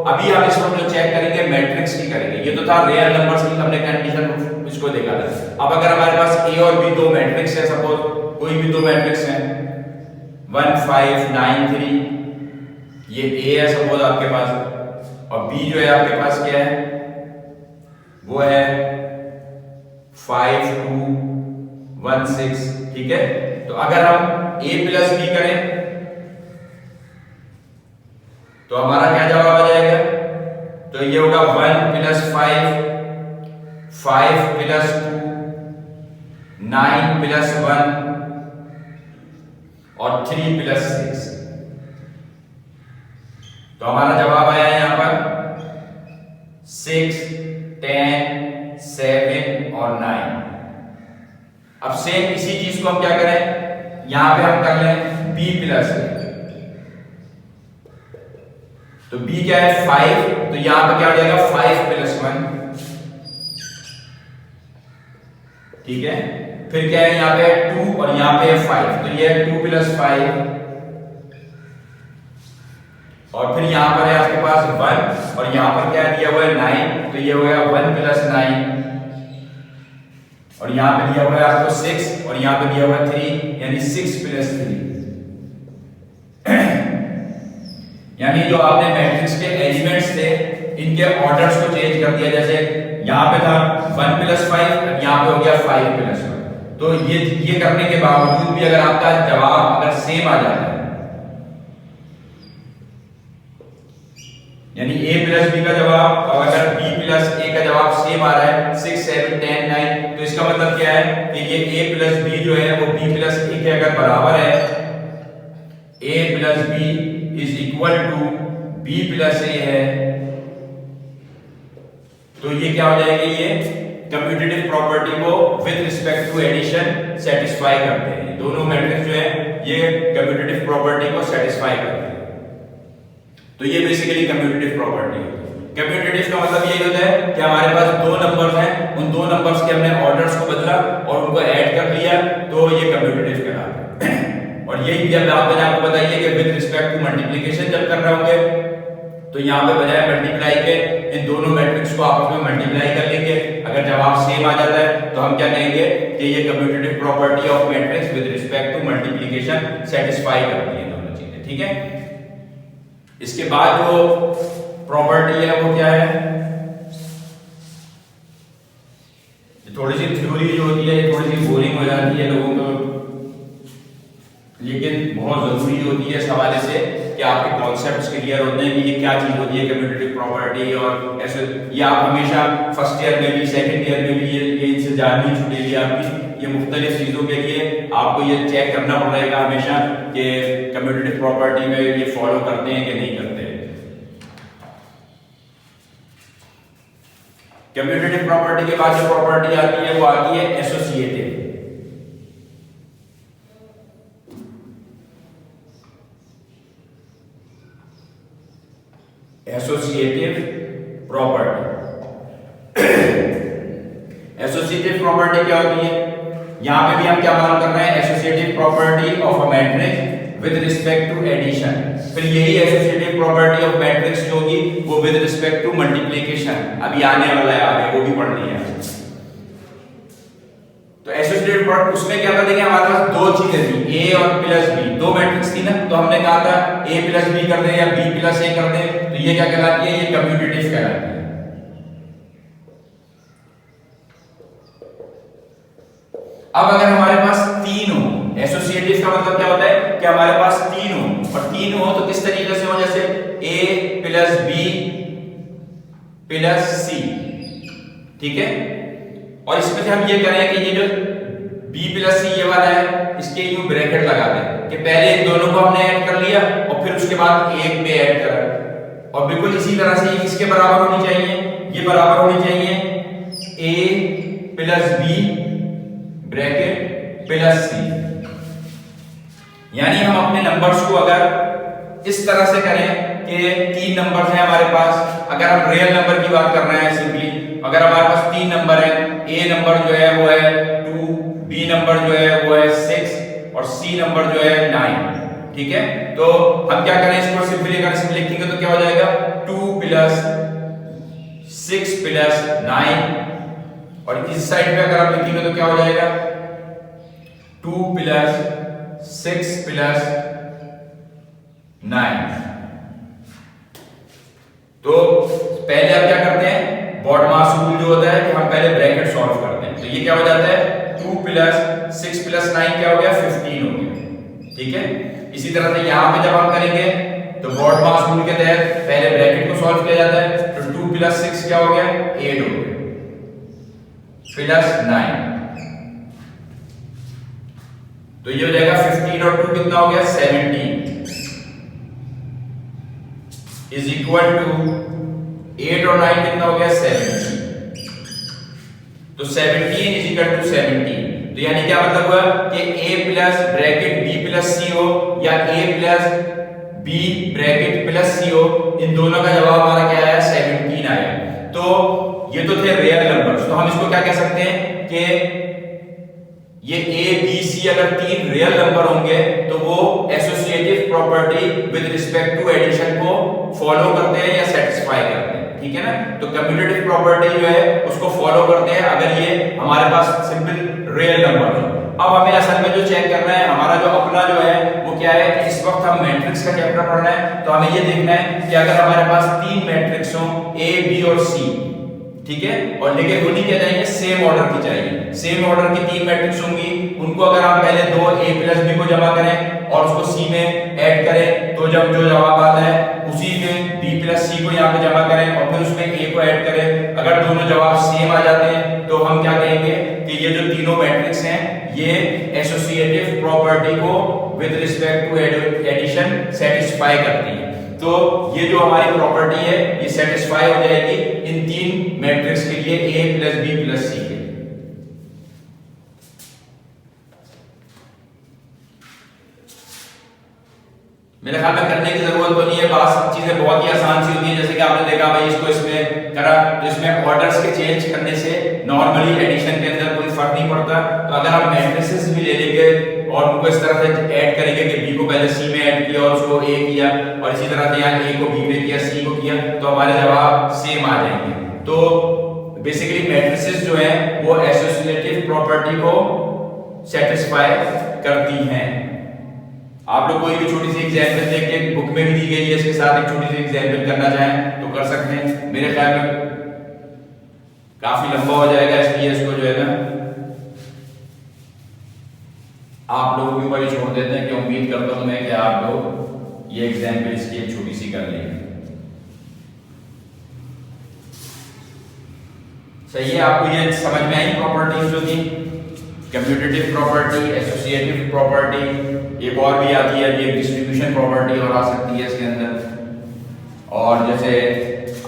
अभी हम इस वक्त जो चेक करेंगे मैट्रिक्स की करेंगे, ये तो था रियल नंबर्स की हमने कंडीशन इसको देखा था। अब अगर हमारे पास a और b दो मैट्रिक्स है, सपोज कोई भी दो मैट्रिक्स है 1 5 9 3, ये a है सपोज आपके पास, और b जो है आपके पास क्या है वो है 5 2 1 6, ठीक है। तो अगर हम a प्लस b करें तो हमारा क्या जवाब आ जाएगा, तो ये होगा 1 प्लस 5 5 प्लस 2 9 प्लस 1 और 3 प्लस 6। तो हमारा जवाब आया यहां पर 6 10 7 और 9। अब सेम इसी चीज को हम क्या करें, यहां पे हम कर लें b प्लस a, तो b क्या है 5, तो यहां पे क्या हो जाएगा 5 प्लस 1, ठीक है। फिर क्या है यहाँ पे 2 और यहाँ पे 5, तो ये 2 प्लस 5, और फिर यहाँ पर है आपके पास 1 और यहाँ पर क्या दिया हुआ है 9, तो ये हो गया 1 प्लस 9, और यहाँ पे दिया हुआ है आपको 6 और यहाँ पे दिया हुआ है 3, यानी 6 प्लस 3। यानी जो आपने मैट्रिक्स के एलिमेंट्स थे इनके ऑर्डर्स को चेंज कर दिया, जैसे यहाँ पे था 1 प्लस 5, यहाँ पे हो गया 5 प्लस 1। तो ये करने के बावजूद भी अगर आपका जवाब अगर सेम आ जाता है, यानी a प्लस b का जवाब और अगर b प्लस a का जवाब सेम आ रहा है 6 7 10 9, तो इसका मतलब क्या है कि ये a प्लस b जो है वो b प्लस a के अगर बराबर है, a plus b is equal to b plus a है, तो ये क्या हो जाएगा, ये कम्यूटेटिव प्रॉपर्टी को with respect to addition satisfy करते हैं। दोनों मैट्रिक्स जो है ये कम्यूटेटिव प्रॉपर्टी को सेटिस्फाई करते हैं। तो ये बेसिकली कम्यूटेटिव प्रॉपर्टी है। कम्यूटेटिव का मतलब यही होता है कि हमारे पास दो नंबर्स हैं, उन दो नंबर्स के हमने ऑर्डर्स को बदला और उनको ऐड कर लिया, तो ये कम्यूटेटिव कहलाता है। और यही जब मैंने आपको बताइए कि विद रिस्पेक्ट टू मल्टीप्लिकेशन जब कर रहे होंगे तो यहाँ पे बजाय मल्टीप्लाई के इन दोनों मैट्रिक्स को आपस में मल्टीप्लाई कर लेंगे, अगर जवाब सेम आ जाता है तो हम क्या कहेंगे कि ये commutative property of matrix with respect to multiplication satisfy करती है दोनों चीजें, ठीक है। इसके बाद जो प्रॉपर्टी है वो क्या है, थोड़ी सी थ्योरी जो होती है थोड़ी सी बोरिंग हो जाती है लोगों को, लेकिन बहुत जरूरी होती है इस हवाले से कि आपके कॉन्सेप्ट्स क्लियर होते हैं कि ये क्या चीज होती है कम्यूटेटिव प्रॉपर्टी, और ऐसे ये आप हमेशा फर्स्ट ईयर में भी सेकंड ईयर में भी ये इनसे जान नहीं छूटेगी आपकी। ये मुख्तलिफ चीजों के लिए आपको ये चेक करना पड़ेगा हमेशा कि कम्यूटेटिव प्रॉपर्टी में ये फॉलो करते हैं कि नहीं करते। कम्यूटेटिव प्रॉपर्टी के बाद जो प्रॉपर्टी आती है वो आती है associative. Associative property. Associative property क्या होती है? यहां पे भी हम क्या मालूम कर रहे हैं? Associative property of a matrix with respect to addition. फिर यही एसोसिएटिव प्रॉपर्टी ऑफ मैट्रिक्स जो होगी वो विद रिस्पेक्ट टू मल्टीप्लिकेशन अभी आने वाला है, आगे वो भी पढ़नी है। तो एसोसिएटिव प्रॉपर्टी उसमें क्या कर देंगे, हमारे पास दो चीजें थी, ए और प्लस बी, दो मैट्रिक्स थी ना, तो हमने कहा था ए प्लस बी कर दें या बी प्लस ए कर दें, तो ये क्या कहलाती है? ये कम्यूटेटिव कहलाती है। अब अगर हमारे पास तीन हो, एसोसिएटिव का मतलब क्या होता है कि हमारे पास तीन हो, और तीन हो तो किस तरीके से हो? जैसे ए प्लस बी प्लस सी, ठीक है। और इसमें से हम ये करें कि ये जो b प्लस सी ये वाला है इसके यूं ब्रैकेट लगा दें कि पहले इन दोनों को हमने ऐड कर लिया और फिर उसके बाद एक पे ऐड करा, और बिल्कुल इसी तरह से ये किसके बराबर होनी चाहिए? ये बराबर होनी चाहिए a plus B bracket plus C. यानी हम अपने नंबर्स को अगर इस तरह से करें कि तीन नंबर्स हैं हमारे पास, अगर हम रियल नंबर की बात कर रहे हैं सिंपली, अगर हमारे पास तीन नंबर है, ए नंबर जो है वो है 2, बी नंबर जो है वो है 6 और सी नंबर जो है 9, ठीक है। तो हम क्या करें, इसको सिंपली अगर इसमें लिखेंगे तो क्या हो जाएगा? 2 प्लस 6 प्लस 9, और इस साइड पे अगर आप लिखेंगे तो क्या हो जाएगा? 2 प्लस 6 प्लस 9। तो पहले आप क्या करते हैं, बॉडमास रूल जो होता है कि हम पहले ब्रैकेट सॉल्व करते हैं, तो ये क्या हो जाता है? 2 प्लस 6 प्लस 9 क्या हो गया? 15 हो गया, ठीक है। इसी तरह से यहां पे जब हम करेंगे तो बॉडमास रूल के तहत पहले ब्रैकेट को सॉल्व किया जाता है, तो 2 प्लस 6 क्या हो गया? 8 हो गया प्लस 9, तो ये हो जाएगा 15 और 2 कितना हो गया? 17 इज इक्वल टू 8 और 9 कितना हो गया? 17। तो 17 इज इक्वल टू 17, तो यानी क्या मतलब हुआ कि a plus bracket b plus c हो या a plus b bracket plus c हो, इन दोनों का जवाब हमारा क्या आया? 17 आया। तो ये तो थे रियल नंबर्स, तो हम इसको क्या कह सकते हैं कि ये a b c अगर तीन रियल नंबर होंगे तो वो associative property with respect to addition को फॉलो करते हैं या सेटिस्फाई करते हैं, ठीक है ना। तो कम्यूटेटिव प्रॉपर्टी जो है उसको फॉलो करते हैं अगर ये हमारे पास सिंपल रियल नंबर हो। अब हमें असल में जो चेक करना है, हमारा जो अपना जो है वो क्या है कि इस वक्त हम मैट्रिक्स का चैप्टर पढ़ रहे हैं, तो हमें ये देखना है कि अगर हमारे पास तीन मैट्रिक्स हो a b और c, ठीक है, और लेकिन होनी क्या चाहिए? सेम ऑर्डर की चाहिए। सेम ऑर्डर की तीन मैट्रिक्स होंगी, उनको अगर हम पहले दो a प्लस b को जमा करें और उसको c में ऐड करें, तो जब जो जवाब आता है उसी में b प्लस c को यहाँ पे जमा करें और फिर उसमें a को ऐड करें, अगर दोनों जवाब सेम आ जाते हैं तो हम क्या कहेंगे कि ये जो तीनों मैट्रिक्स हैं ये एसोसिएटिव प्रॉपर्टी को with respect to addition satisfy करती है। तो ये जो हमारी प्रॉपर्टी है ये सेटिस्फाई हो जाएगी इन तीन मैट्रिक्स के लिए, a प्लस बी प्लस सी के। मेरे ख्याल में करने की जरूरत तो नहीं है, बात चीजें बहुत ही आसान सी होती है। जैसे कि आपने देखा भाई इसको इसमें करा, तो इसमें ऑर्डर्स के चेंज करने से नॉर्मली एडिशन के अंदर कोई फर्क नहीं पड़ता। तो अगर हम मैट्रिसेस भी ले लेंगे और उनको इस तरह से ऐड करेंगे कि b को पहले c में ऐड किया और उसको a किया, और इसी तरह से यहाँ a को b में किया, c को किया, तो हमारे जवाब सेम आ जाएंगे। तो बेसिकली मैट्रिसेस जो है वो एसोसिएटिव प्रॉपर्टी को सेटिस्फाई करती हैं। आप लोग कोई भी छोटी सी एग्जाम्पल देख के, बुक में भी दी गई है, इसके साथ एक छोटी सी एग्जाम्पल करना चाहें तो कर सकते हैं। मेरे ख्याल में काफी लंबा हो जाएगा, इसलिए इसको जो है ना आप लोगों के ऊपर ही छोड़ देते हैं कि उम्मीद करता हूं मैं कि आप लोग ये एग्जाम्पल इसकी एक छोटी सी कर लेंगे। सही है, आपको ये समझ में आई प्रॉपर्टीज जो थी, कम्यूटेटिव प्रॉपर्टी, एसोसिएटिव प्रॉपर्टी, एक और भी आती है, ये डिस्ट्रीब्यूशन प्रॉपर्टी और आ सकती है इसके अंदर, और जैसे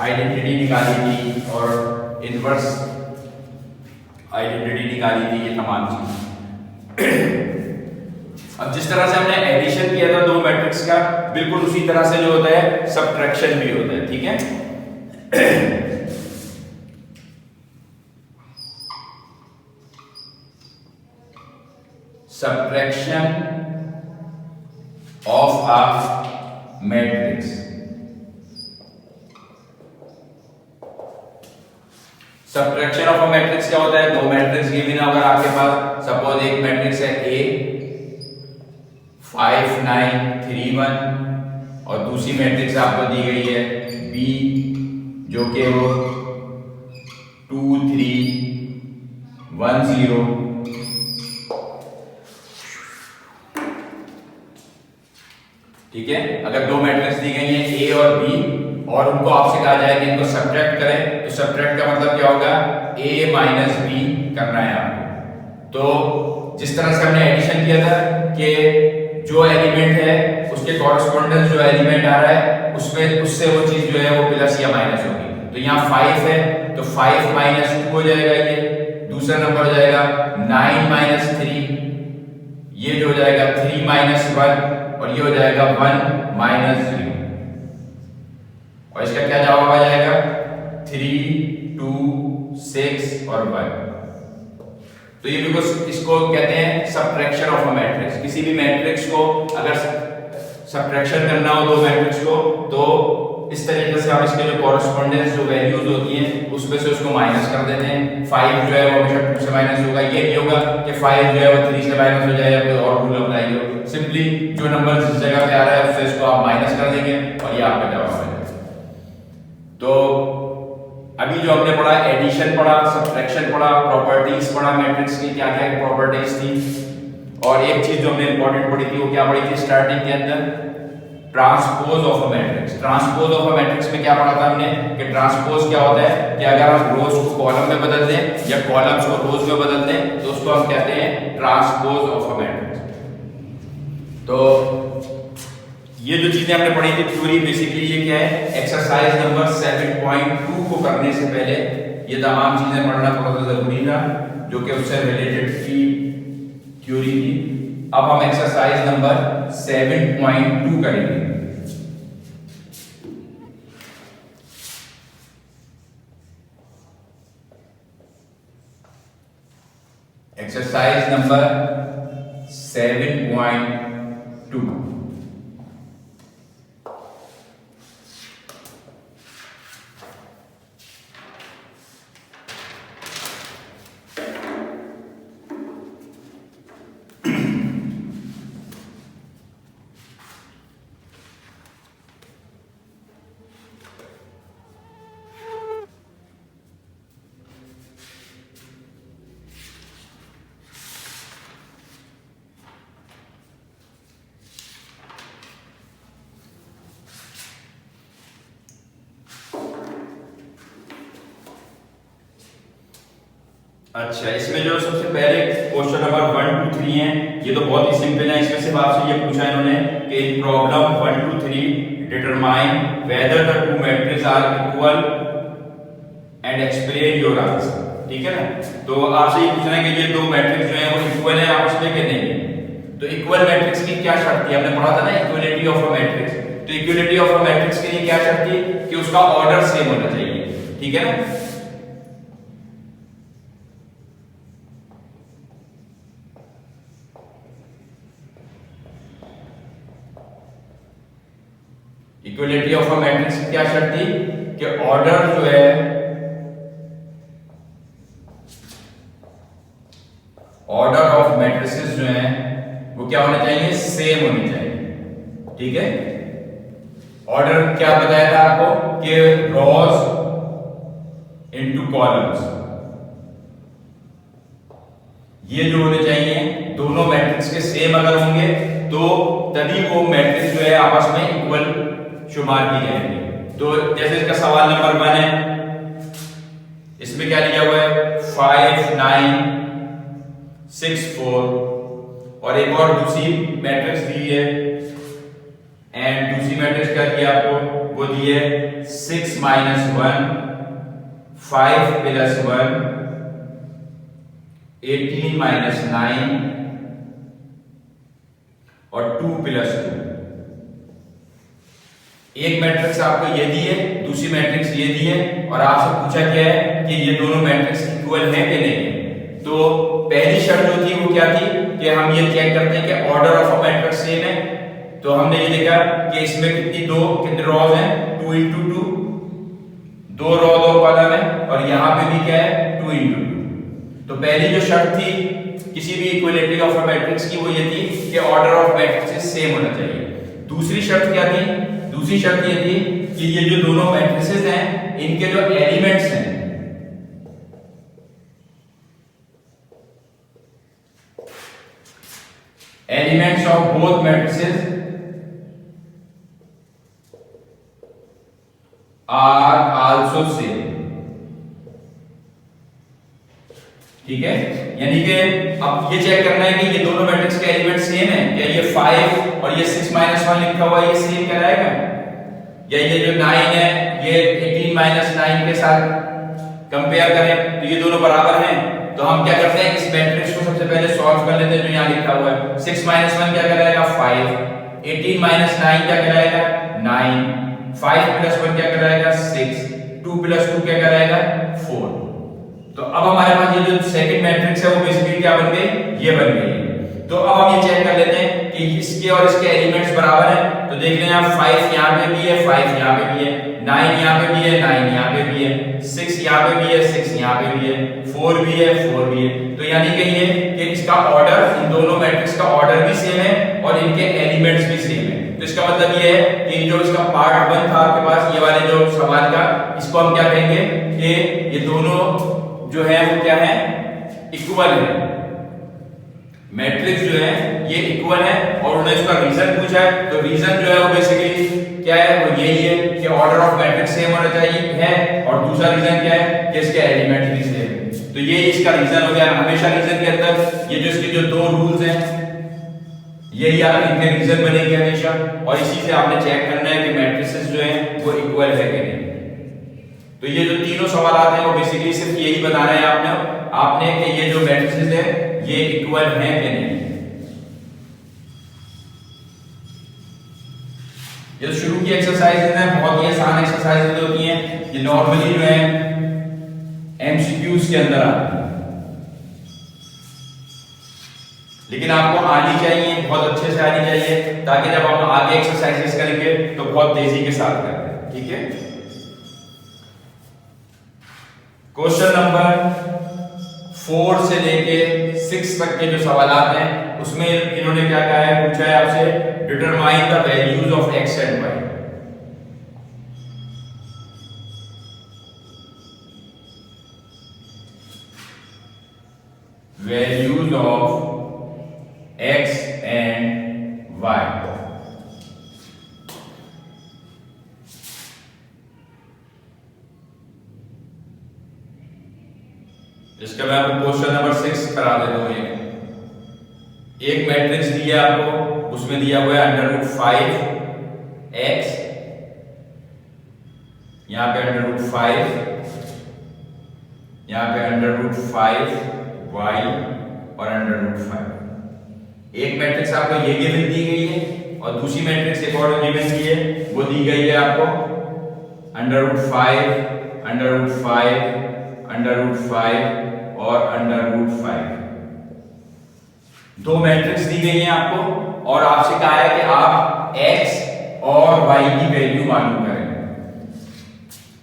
आइडेंटिटी निकाली थी और इनवर्स आइडेंटिटी निकाली थी, ये तमाम चीज। अब जिस तरह से हमने एडिशन किया था दो मैट्रिक्स का, बिल्कुल उसी तरह से जो होता है सबट्रैक्शन भी होता है, ठीक है। Subtraction of a matrix. Subtraction of a matrix क्या होता है? दो मैट्रिक्स गिवन अगर आपके पास, सपोज एक मैट्रिक्स है A 5 9 3 1 और दूसरी मैट्रिक्स आपको दी गई है B जो कि वो 2 3 1 0। ठीक है, अगर दो मैट्रिक्स दी गई हैं A और B और उनको आपसे कहा जाए कि इनको सब्ट्रैक्ट करें, तो सब्ट्रैक्ट का मतलब क्या होगा? A माइनस B करना है आपको। तो जिस तरह से हमने एडिशन किया था कि जो एलिमेंट है उसके कॉरस्पॉन्डेंस जो एलिमेंट आ रहा है उसमें उससे वो चीज जो है वो प्लस या माइनस होगी। तो यहाँ 5 है तो 5 माइनस 2 हो जाएगा, ये दूसरा नंबर हो जाएगा 9 माइनस 3, ये जो हो जाएगा 3 माइनस 1 और ये हो जाएगा 1 माइनस 0। और इसका क्या जवाब आ जाएगा? 3 2 6 और 1। तो ये बिल्कुल इसको कहते हैं सबट्रैक्शन ऑफ अ मैट्रिक्स। किसी भी मैट्रिक्स को अगर सबट्रैक्शन करना हो दो मैट्रिक्स को, तो इस तरीके से हम इसके जो कॉरस्पॉन्डेंस जो वैल्यूज होती हैं उसमें से उसको माइनस कर देते हैं। 5 जो है वो हमेशा 2 से माइनस होगा, ये नहीं होगा कि 5 जो है वो 3 से माइनस हो जाए या कोई और रूल अप्लाई हो। सिंपली जो नंबर जिस जगह पे आ रहा है उससे इसको आप माइनस कर देंगे और ये आपका जवाब आ जाएगा। तो अभी जो हमने पढ़ा, एडिशन पढ़ा, सबट्रैक्शन पढ़ा, प्रॉपर्टीज पढ़ा मैट्रिक्स की, क्या क्या प्रॉपर्टीज थी, और एक चीज जो हमने इंपॉर्टेंट पढ़ी थी वो क्या पढ़ी थी स्टार्टिंग के अंदर? Transpose of a matrix. Transpose of a matrix में क्या पढ़ा था हमने कि ट्रांसपोज क्या होता है कि अगर हम रोज को कॉलम में बदल दें या कॉलम्स को रोज में बदल दें तो उसको हम कहते हैं ट्रांसपोज ऑफ अ मैट्रिक्स। तो ये जो चीजें हमने पढ़ी थी थ्योरी, बेसिकली ये क्या है, एक्सरसाइज नंबर 7.2 को करने से पहले ये तमाम चीजें पढ़ना थोड़ा सा जरूरी था जो कि उससे रिलेटेड की थ्योरी थी। अब हम एक्सरसाइज नंबर 7.2 करेंगे। Exercise number 7.2। अच्छा, इसमें जो सबसे पहले क्वेश्चन नंबर 1 2 3 है, ये तो बहुत ही सिंपल है। इसमें सिर्फ आपसे ये पूछा है इन्होंने कि in problem 1 2 3 determine whether the two matrix are equal and explain your answer. ठीक है ना, तो आपसे ये पूछना है कि ये दो मैट्रिक्स जो है वो इक्वल है आपस में कि नहीं। तो इक्वल मैट्रिक्स की क्या शर्त थी? हमने पढ़ा था ना इक्वलिटी ऑफ अ मैट्रिक्स। तो इक्वलिटी ऑफ अ मैट्रिक्स के लिए क्या शर्त थी कि उसका ऑर्डर सेम होना चाहिए। ठीक है ना, इक्वलिटी ऑफ अ मैट्रिक्स की क्या शर्त थी कि ऑर्डर जो है ऑर्डर ऑफ मैट्रिसेस जो है वो क्या होने चाहिए? सेम होनी चाहिए। ठीक है, ऑर्डर क्या बताया था आपको कि रोज इनटू कॉलम्स, ये जो होने चाहिए दोनों मैट्रिक्स के सेम अगर होंगे तो तभी वो मैट्रिक्स जो है आपस में इक्वल शुमार की जाएंगे। तो जैसे इसका सवाल नंबर 1 है, इसमें क्या लिया हुआ है 5 9 6 4, और एक और दूसरी मैट्रिक्स दी है, एंड दूसरी मैट्रिक्स क्या दी है आपको, वो दी है 6 -1 5 + 1 18 - 9 और 2 + 2। एक मैट्रिक्स आपको ये दी है, दूसरी मैट्रिक्स ये दी है, और आपसे पूछा क्या है कि ये दोनों मैट्रिक्स इक्वल है कि नहीं है। तो पहली शर्त जो थी वो क्या थी कि हम ये चेक करते हैं कि order of a matrix same है। तो हमने ये देखा कि इसमें कितनी रॉज हैं, 2 × 2, 2 रो 2 कॉलम है, और यहाँ पे भी क्या है 2 × 2। तो पहली जो शर्त थी किसी भी इक्वलिटी ऑफ अ मैट्रिक्स की वो ये थी कि ऑर्डर ऑफ मैट्रिक्स सेम होना चाहिए। दूसरी शर्त क्या थी, दूसरी शर्त ये थी कि ये जो दोनों मैट्रिसेस हैं इनके जो एलिमेंट्स हैं, elements of both matrices are also same. ठीक है, यानी कि अब ये चेक करना है कि ये दोनों मैट्रिक्स के एलिमेंट सेम है, क्या ये 5 और ये 6 - 1 लिखा हुआ है ये सेम कहलाएगा, या ये जो 9 है ये 18 - 9 के साथ कंपेयर करें तो ये दोनों बराबर हैं। तो हम क्या करते हैं, इस मैट्रिक्स को सबसे पहले सॉल्व कर लेते हैं जो यहाँ लिखा हुआ है। 6 - 1 क्या कहलाएगा 5, 18 - 9 क्या कहलाएगा 9, 5 + 1 क्या कहलाएगा 6, 2 + 2 क्या कहलाएगा 4। तो अब हमारे पास ये जो सेकंड मैट्रिक्स है वो बेसिकली क्या बन गई, ये बन गई। तो अब हम ये चेक कर लेते हैं कि इसके और इसके एलिमेंट्स बराबर हैं। तो देख लें आप 5 यहाँ पे भी है, 5 यहाँ पे भी है, 9 यहाँ पे भी है, 9 यहाँ पे भी है, 6 यहाँ पे भी है, 6 यहाँ पे भी है, 4 भी है, 4 भी है। तो यानी कि ये कि इसका ऑर्डर, इन दोनों मैट्रिक्स का ऑर्डर भी सेम है और इनके एलिमेंट्स भी सेम है। तो इसका मतलब ये है कि जो इसका पार्ट 1 था आपके पास, ये वाले जो सवाल का, इसको हम क्या कहेंगे कि ये दोनों जो है वो क्या है, इक्वल है। मैट्रिक्स जो है ये इक्वल है, और उन्होंने इसका रीजन पूछा है। तो रीजन जो है वो बेसिकली क्या है, वो यही है कि ऑर्डर ऑफ मैट्रिक्स सेम होना चाहिए है, और दूसरा रीजन क्या है कि इसके एलिमेंट भी सेम है। तो ये इसका रीजन हो गया। हमेशा रीजन के अंदर ये जो इसके जो 2 रूल्स हैं यही इनके रीजन बनेंगे हमेशा, और इसी से आपने चेक करना है कि मैट्रिसेस जो हैं वो इक्वल है कि नहीं। तो ये जो तीनों सवाल हैं वो बेसिकली सिर्फ यही बताना है आपने कि ये जो मैट्रिसेस है ये इक्वल हैं कि नहीं। ये शुरू की एक्सरसाइजेज हैं, बहुत ही आसान एक्सरसाइजेज होती हैं, ये नॉर्मली जो है एमसीक्यूज के अंदर आती है, लेकिन आपको आनी चाहिए, बहुत अच्छे से आनी चाहिए, ताकि जब हम आगे एक्सरसाइजेस करेंगे तो बहुत तेजी के साथ करें। ठीक है, क्वेश्चन नंबर 4 से लेके 6 तक के जो सवाल हैं उसमें इन्होंने क्या कहा है, पूछा है आपसे determine the values of x and y। Values of x and y। इसके बाद आपको क्वेश्चन नंबर 6 करा देता हूं। एक मैट्रिक्स दिया आपको, उसमें दिया हुआ है √5x, यहां पे √5, यहां पे √5y और √5। एक मैट्रिक्स आपको ये गिवन दी गई है, और दूसरी मैट्रिक्स एक और गिवन दी है, वो दी गई है आपको √5, √5 और √5। दो मैट्रिक्स दी गई हैं आपको, और आपसे कहा है कि आप x और y की वैल्यू मालूम करें।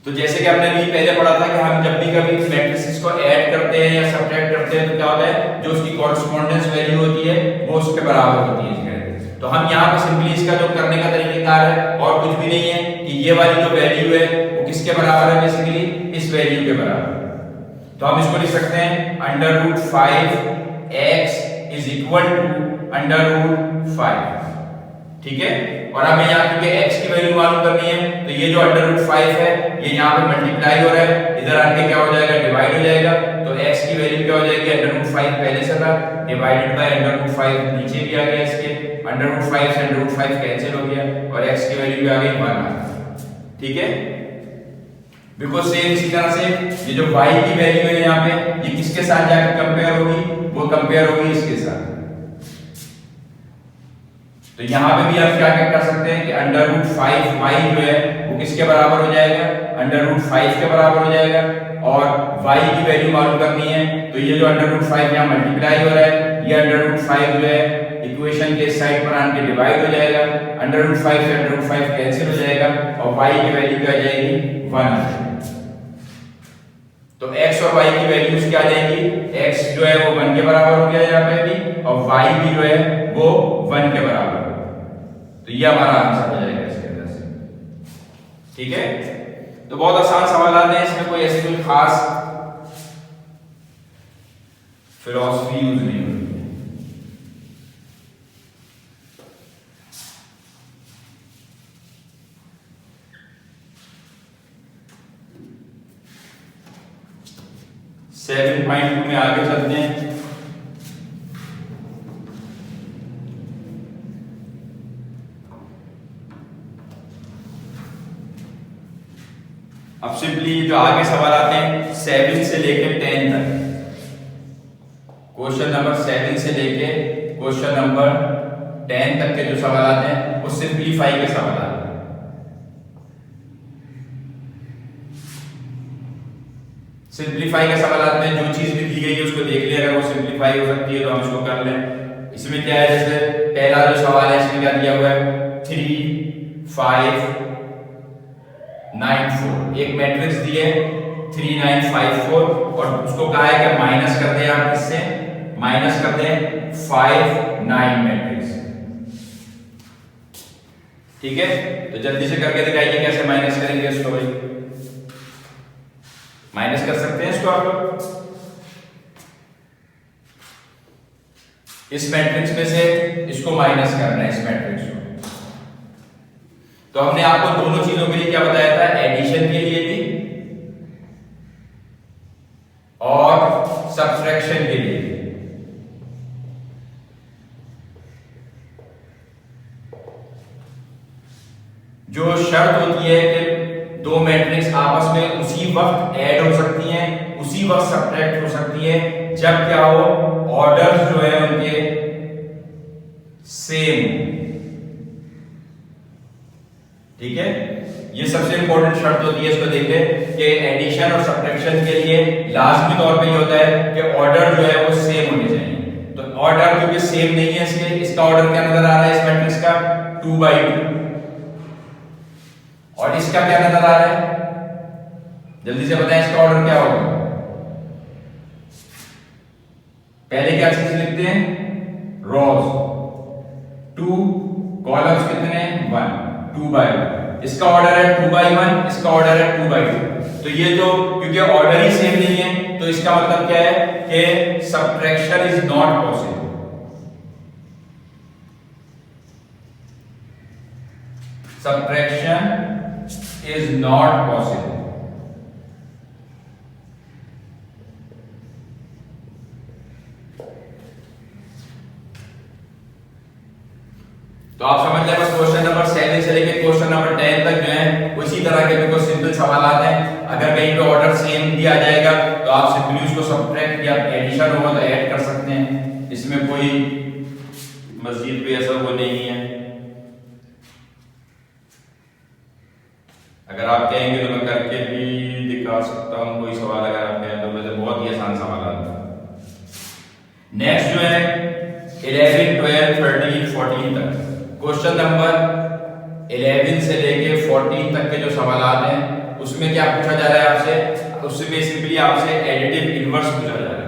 तो जैसे कि हमने भी पहले पढ़ा था कि हम जब भी कभी मैट्रिसेस को ऐड करते हैं या सब्ट्रैक्ट करते हैं तो क्या होता है, जो उसकी कॉरेस्पॉन्डेंस वैल्यू होती है वो उसके बराबर होती है। तो हम यहाँ पे सिंपली इसका जो करने का तरीकेकार है और कुछ भी नहीं है कि ये वाली जो वैल्यू है वो किसके बराबर है, बेसिकली इस वैल्यू के बराबर। तो हम इसको लिख सकते हैं √5x = √5। ठीक है। और हमें यहाँ क्योंकि x की वैल्यू मालूम करनी है तो ये जो √5 है ये यहाँ पे मल्टीप्लाई हो रहा है, इधर आके क्या हो जाएगा, डिवाइड हो जाएगा। तो x की वैल्यू क्या हो जाएगी, √5 पहले से था, डिवाइडेड बाय √5 नीचे भी आ गया, इसके √5 से √5 कैंसिल हो गया और x की वैल्यू भी आ गई 1। ठीक है, बिकॉज सेम इसी तरह से ये जो y की वैल्यू है यहाँ पे ये किसके साथ जाकर कंपेयर होगी, वो कंपेयर होगी इसके साथ। तो यहाँ पे भी आप क्या कर सकते हैं कि √5y जो है वो किसके बराबर हो जाएगा, √5 के बराबर हो जाएगा। और y की वैल्यू मालूम करनी है तो ये जो √5 यहाँ मल्टीप्लाई हो रहा है, ये √5 जो है इक्वेशन के इस साइड पर आके डिवाइड हो जाएगा, √5 से √5 कैंसिल हो जाएगा और y की वैल्यू क्या आ जाएगी, 1। तो x और y की वैल्यूज क्या आ जाएगी, x जो है वो 1 के बराबर हो गया यहाँ पे भी और y भी जो है वो 1 के बराबर। तो ये हमारा आंसर हो जाएगा इसके अंदर से। ठीक है, तो बहुत आसान सवाल आते हैं, इसमें कोई ऐसी कोई खास फिलॉसफी यूज नहीं होती। सेवन पॉइंट 2 में आगे चलते हैं। अब सिंपली जो आगे सवाल आते हैं 7 से लेकर 10 तक, क्वेश्चन नंबर 7 से लेके क्वेश्चन नंबर 10 तक के जो सवाल आते हैं वो सिंपलीफाई के सवाल आते हैं। सिंपलीफाई के सवाल आते हैं, जो चीज भी दी गई है उसको देख लिया, अगर वो सिंपलीफाई हो सकती है तो हम उसको कर लें। इसमें क्या है, जैसे पहला जो सवाल है इसमें क्या दिया हुआ है, 3 5 9 4, एक मैट्रिक्स दी है 3 9 5 4 और उसको कहा है कि माइनस कर दें, आप इससे माइनस कर दें 5 9 मैट्रिक्स। ठीक है, तो जल्दी से करके दिखाइए कैसे माइनस करेंगे इसको। भाई माइनस कर सकते हैं इसको आप लोग, इस मैट्रिक्स में से इसको माइनस करना है, इस मैट्रिक्स को। तो हमने आपको दोनों चीजों के लिए क्या बताया था, एडिशन के लिए भी और सब्ट्रैक्शन के लिए भी। जो शर्त होती है कि दो मैट्रिक्स आपस में उसी वक्त ऐड हो सकती हैं, उसी वक्त सब्ट्रैक्ट हो सकती है, जब क्या हो, ऑर्डर जो है उनके सेम। ठीक है, ये सबसे इंपॉर्टेंट शर्त होती है, इसको देखें कि एडिशन और सब्ट्रैक्शन के लिए लाजमी तौर पे ये होता है कि ऑर्डर जो है वो सेम होने चाहिए। तो ऑर्डर क्योंकि सेम नहीं है इसके, इसका ऑर्डर क्या नजर आ रहा है इस मैट्रिक्स का, 2/2, और इसका क्या नजर आ रहा है, जल्दी से बताएं इसका ऑर्डर क्या होगा। पहले क्या चीज लिखते हैं, रोज, 2 कॉलम्स कितने, 1, 2/1। इसका ऑर्डर है 2/1, इसका ऑर्डर है 2/2। तो ये तो क्योंकि ऑर्डर ही सेम नहीं है तो इसका मतलब क्या है कि subtraction is not possible. Subtraction is not possible. तो आप समझ लें, बस क्वेश्चन नंबर 7 से लेकर क्वेश्चन नंबर 10 तक जो है उसी तरह के बिल्कुल सिंपल सवाल हैं। अगर कहीं पे ऑर्डर सेम दिया जाएगा तो आप सिंपली उसको सब्ट्रैक्ट या एडिशन होगा तो ऐड कर सकते हैं, इसमें कोई मजीद भी ऐसा वो नहीं है। अगर आप कहेंगे तो मैं करके भी दिखा सकता हूं कोई सवाल अगर आप कहें तो, वैसे बहुत ही आसान सवाल आता है। नेक्स्ट जो है 11 12 13 14 तक, क्वेश्चन नंबर 11 से लेके 14 तक के जो सवाल हैं उसमें क्या पूछा जा रहा है आपसे, उसमें सिंपली आपसे एडिटिव इनवर्स पूछा जा रहा है।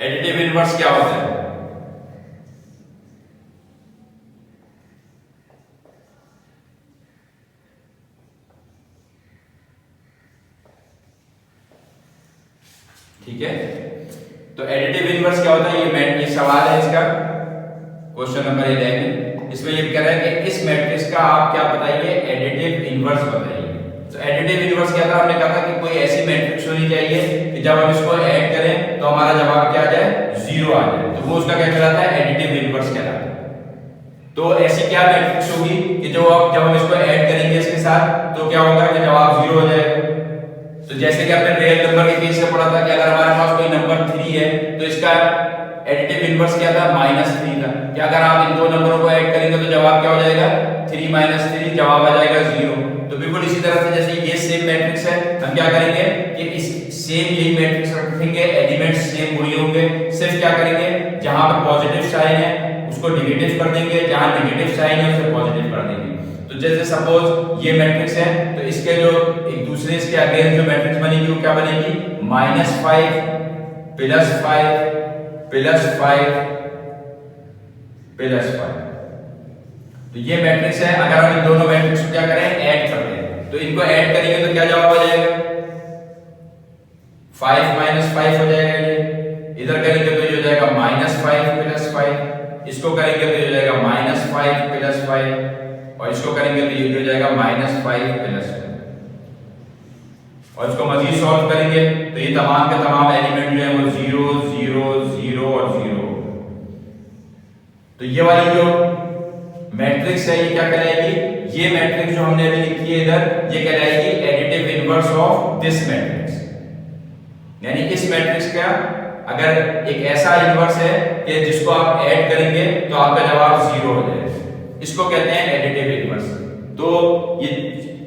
एडिटिव इनवर्स क्या होता है, तो एडिटिव इनवर्स क्या होता है, ये सवाल है इसका, क्वेश्चन नंबर 11। इसमें ये कह रहा है कि इस मैट्रिक्स का आप क्या बताइए, एडिटिव इनवर्स बताइए। तो एडिटिव इनवर्स क्या था, हमने कहा था कि कोई ऐसी मैट्रिक्स होनी चाहिए कि जब हम इसको ऐड करें तो हमारा जवाब क्या आ जाए, 0 आ जाए। तो वो उसका क्या कहलाता है, एडिटिव इनवर्स कहलाता है। तो ऐसी क्या मैट्रिक्स होगी कि जो अब जब हम इसको ऐड करेंगे इसके साथ तो क्या होगा कि जवाब 0 हो जाएगा। तो जैसे कि आपने रियल नंबर के केस से पढ़ा था कि अगर हमारे पास कोई नंबर 3 है तो इसका एडिटिव इनवर्स क्या था, -3 था। कि अगर आप इन दो नंबरों को ऐड करेंगे तो जवाब क्या हो जाएगा, 3 - 3, जवाब आ जाएगा 0। तो बिल्कुल इसी तरह से जैसे ये सेम मैट्रिक्स है, हम क्या करेंगे कि इस सेम यही मैट्रिक्स रखेंगे, एलिमेंट्स सेम वही होंगे, सिर्फ क्या करेंगे जहां पे पॉजिटिव साइन है उसको नेगेटिव कर देंगे, जहां नेगेटिव साइन है उसे पॉजिटिव कर देंगे। तो जैसे सपोज ये मैट्रिक्स है तो इसके जो एक दूसरे इसके अगेंस्ट जो मैट्रिक्स बनेगी वो क्या बनेगी, -5 +5 +5 +5। तो ये मैट्रिक्स है। अगर हम इन दोनों मैट्रिक्स को क्या करें, ऐड कर दें, तो इनको ऐड करेंगे तो क्या जवाब आ जाएगा, 5 - 5 हो जाएगा। ये इधर करेंगे तो ये हो जाएगा -5 +5, इसको करेंगे तो ये हो जाएगा -5 +5, और इसको करेंगे तो ये हो जाएगा -5 +5। और इसको मजीद सॉल्व करेंगे तो ये तमाम के तमाम एलिमेंट जो है वो 0 0 0 और 0। तो ये वाली जो मैट्रिक्स है ये क्या कहलाएगी, ये मैट्रिक्स जो हमने अभी लिखी है इधर ये कहलाएगी additive inverse of this matrix. यानी इस मैट्रिक्स का अगर एक ऐसा इनवर्स है कि जिसको आप ऐड करेंगे तो आपका जवाब 0 हो जाएगा, इसको कहते हैं एडिटिव इनवर्स। तो ये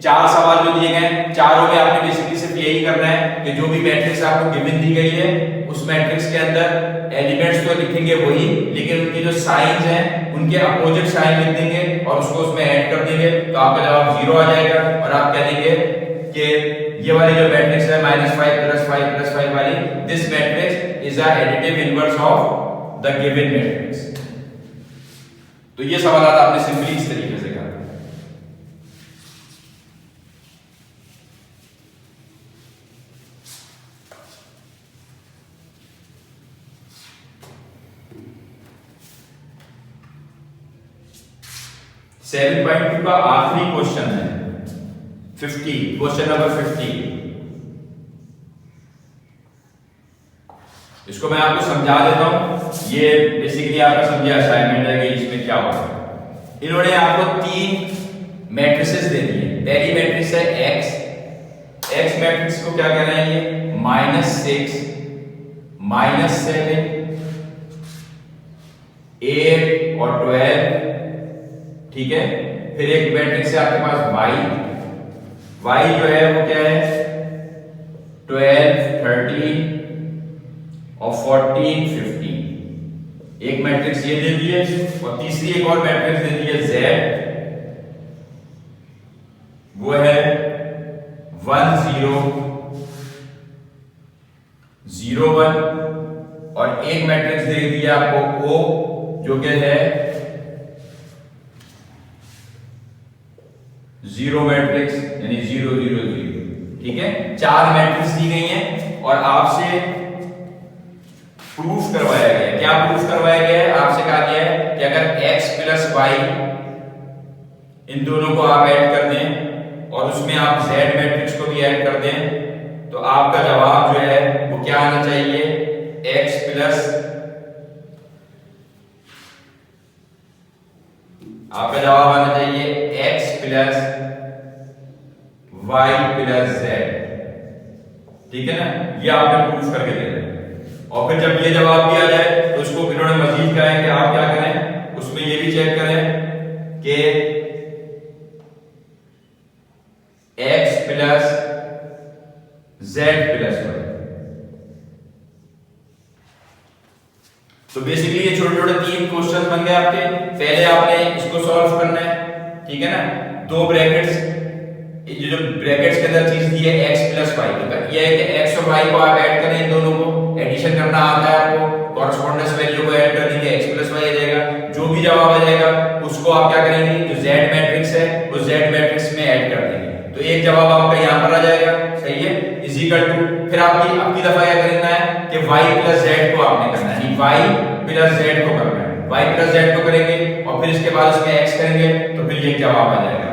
4 सवाल जो दिए गए हैं, चारों में आपने बेसिकली सिर्फ यही करना है कि जो भी मैट्रिक्स आपको गिवन दी गई है उस मैट्रिक्स के अंदर एलिमेंट्स तो लिखेंगे वही, लेकिन उनकी जो साइंस हैं उनके अपोजिट साइन लिख देंगे और उसको उसमें ऐड कर देंगे तो आपका जवाब 0 आ जाएगा। और आप कह देंगे कि ये वाली जो मैट्रिक्स है -5 +5 +5 वाली, this matrix is a additive inverse of the given matrix. तो ये सवाल आपने सिंपली इस तरीके से कहा। 7.2 का आखिरी क्वेश्चन है 50, क्वेश्चन नंबर 50। इसको मैं आपको समझा देता हूं, ये बेसिकली आपका समझे असाइनमेंट है कि इसमें क्या होगा। इन्होंने आपको 3 मैट्रिसेस दे दिए। पहली मैट्रिक्स है x मैट्रिक्स को क्या कह रहे हैं, ये -6 -7 8 और 12, ठीक है। फिर एक मैट्रिक्स है आपके पास y जो है वो क्या है 12 13 और 14 15। एक मैट्रिक्स ये दे दी है और तीसरी एक और मैट्रिक्स दे दी है z, वो है 1 0 0 1, और एक मैट्रिक्स दे दी है आपको o जो कि है 0 मैट्रिक्स यानी 0 0 0, ठीक है। 4 मैट्रिक्स दी गई हैं और आपसे प्रूफ करवाया गया है। क्या प्रूफ करवाया गया है, आपसे कहा गया है कि अगर x + y इन दोनों को आप ऐड कर दें और उसमें आप z मैट्रिक्स को भी ऐड कर दें तो आपका जवाब जो है वो क्या आना चाहिए, x प्लस, आपका जवाब आना चाहिए x + y + z, ठीक है ना। ये आपने प्रूफ करके दे दिया। और फिर जब ये जवाब दिया जाए तो उसको इन्होंने मजीद कहा है कि आप क्या करें, उसमें ये भी चेक करें कि x + z + y। तो बेसिकली ये छोटे छोटे 3 क्वेश्चन बन गए आपके। पहले आपने इसको सॉल्व करना है, ठीक है ना। 2 ब्रैकेट्स, ये जो ब्रैकेट्स के अंदर चीज दी है x + y, तो ये है कि x और y को आप ऐड करें, इन दोनों को एडिशन करना आता है आपको, कॉरेस्पोंडेंस वैल्यू को ऐड कर देंगे, x + y आ जाएगा। जो भी जवाब आ जाएगा उसको आप क्या करेंगे, जो z मैट्रिक्स है वो z मैट्रिक्स में ऐड कर देंगे, तो एक जवाब आपका यहां पर आ जाएगा, सही है, इज इक्वल टू। फिर आपकी दफा क्या करना है कि y प्लस z को आपने करना है, y प्लस z को करना है, y प्लस z को करेंगे और फिर इसके बाद उसमें x करेंगे तो फिर ये जवाब आ जाएगा।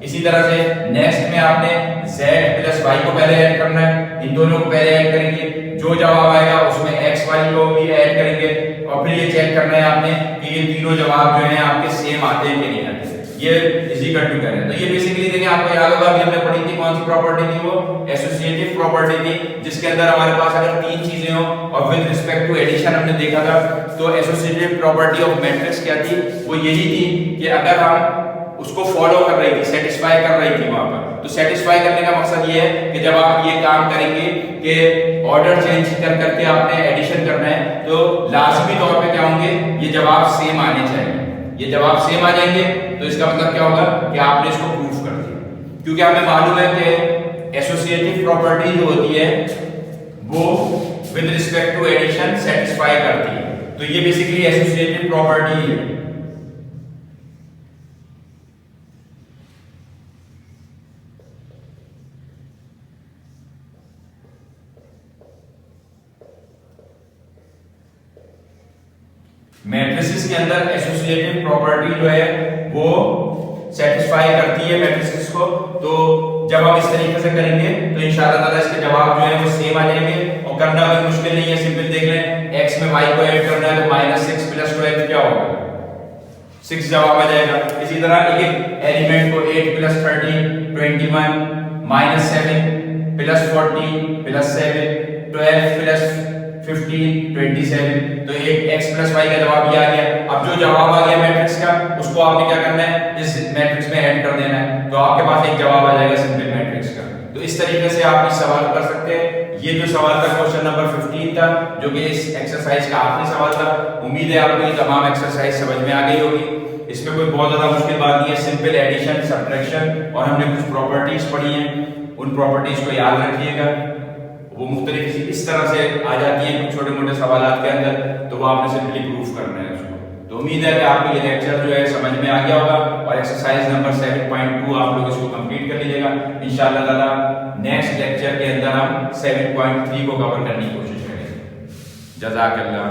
इसी तरह से नेक्स्ट में आपने z प्लस y को पहले ऐड करना है, इन दोनों को पहले ऐड करेंगे, जो जवाब आएगा उसमें x वाली को भी ऐड करेंगे और फिर ये चेक करना है आपने कि ये तीनों जवाब जो हैं आपके सेम आते हैं कि नहीं आते। ये इज इक्वल टू करें तो ये बेसिकली देखिए आपको याद होगा अभी हमने पढ़ी थी कौन सी प्रॉपर्टी थी, वो एसोसिएटिव प्रॉपर्टी थी, जिसके अंदर हमारे पास अगर तीन चीजें हो और विद रिस्पेक्ट टू एडिशन हमने देखा था तो एसोसिएटिव प्रॉपर्टी ऑफ मैट्रिक्स क्या थी, वो यही थी कि अगर हम उसको फॉलो कर रही थी, सेटिस्फाई कर रही थी वहां पर, तो सेटिस्फाई करने का मकसद ये है कि जब आप ये काम करेंगे कि ऑर्डर चेंज कर करके आपने एडिशन करना है तो लाजमी तौर पे क्या होंगे, ये जवाब सेम आने चाहिए। ये जवाब सेम आ जाएंगे तो इसका मतलब क्या होगा कि आपने इसको प्रूफ कर दिया, क्योंकि हमें मालूम है कि एसोसिएटिव प्रॉपर्टी जो होती है वो with respect to addition satisfy करती है, तो ये बेसिकली एसोसिएटिव प्रॉपर्टी है। मैट्रिसेस के अंदर एसोसिएटिव प्रॉपर्टी जो है वो सेटिस्फाई करती है मैट्रिसेस को, तो जब हम इस तरीके से करेंगे तो इंशाअल्लाह ताला इसके जवाब जो है वो सेम आ जाएंगे और करना भी मुश्किल नहीं है, सिंपल देख लें x में y को ऐड करना है तो -6 + 12 क्या होगा 6 जवाब आ जाएगा। इसी तरह एक एलिमेंट को 8 + 30 21 -7 + 40 + 7 12 + 15 27 तो एक x + y का जवाब ये आ गया। अब जो जवाब आ गया मैट्रिक्स का उसको आपने क्या करना है, इस मैट्रिक्स में ऐड कर देना है, तो आपके पास एक जवाब आ जाएगा सिंपल मैट्रिक्स का। तो इस तरीके से आप इस सवाल कर सकते हैं। ये जो सवाल था क्वेश्चन नंबर 15 था, जो कि इस एक्सरसाइज का आखिरी सवाल था। उम्मीद है आपको ये तमाम एक्सरसाइज समझ में आ गई होगी, इसमें कोई बहुत ज्यादा मुश्किल बात नहीं है, सिंपल एडिशन सब्ट्रैक्शन और हमने कुछ प्रॉपर्टीज पढ़ी हैं, उन प्रॉपर्टीज को याद रखिएगा। वो मुख्तलिफ इस तरह से आ जाती हैं कुछ छोटे मोटे सवालात के अंदर, तो वो आपने सिंपली प्रूफ करना है उसको। तो उम्मीद है कि आपको ये लेक्चर जो है समझ में आ गया होगा और एक्सरसाइज नंबर 7.2 आप लोग इसको कंप्लीट कर लीजिएगा। इंशाअल्लाह ताला नेक्स्ट लेक्चर के अंदर हम 7.3 को कवर करने की कोशिश करेंगे। जज़ाकल्लाह।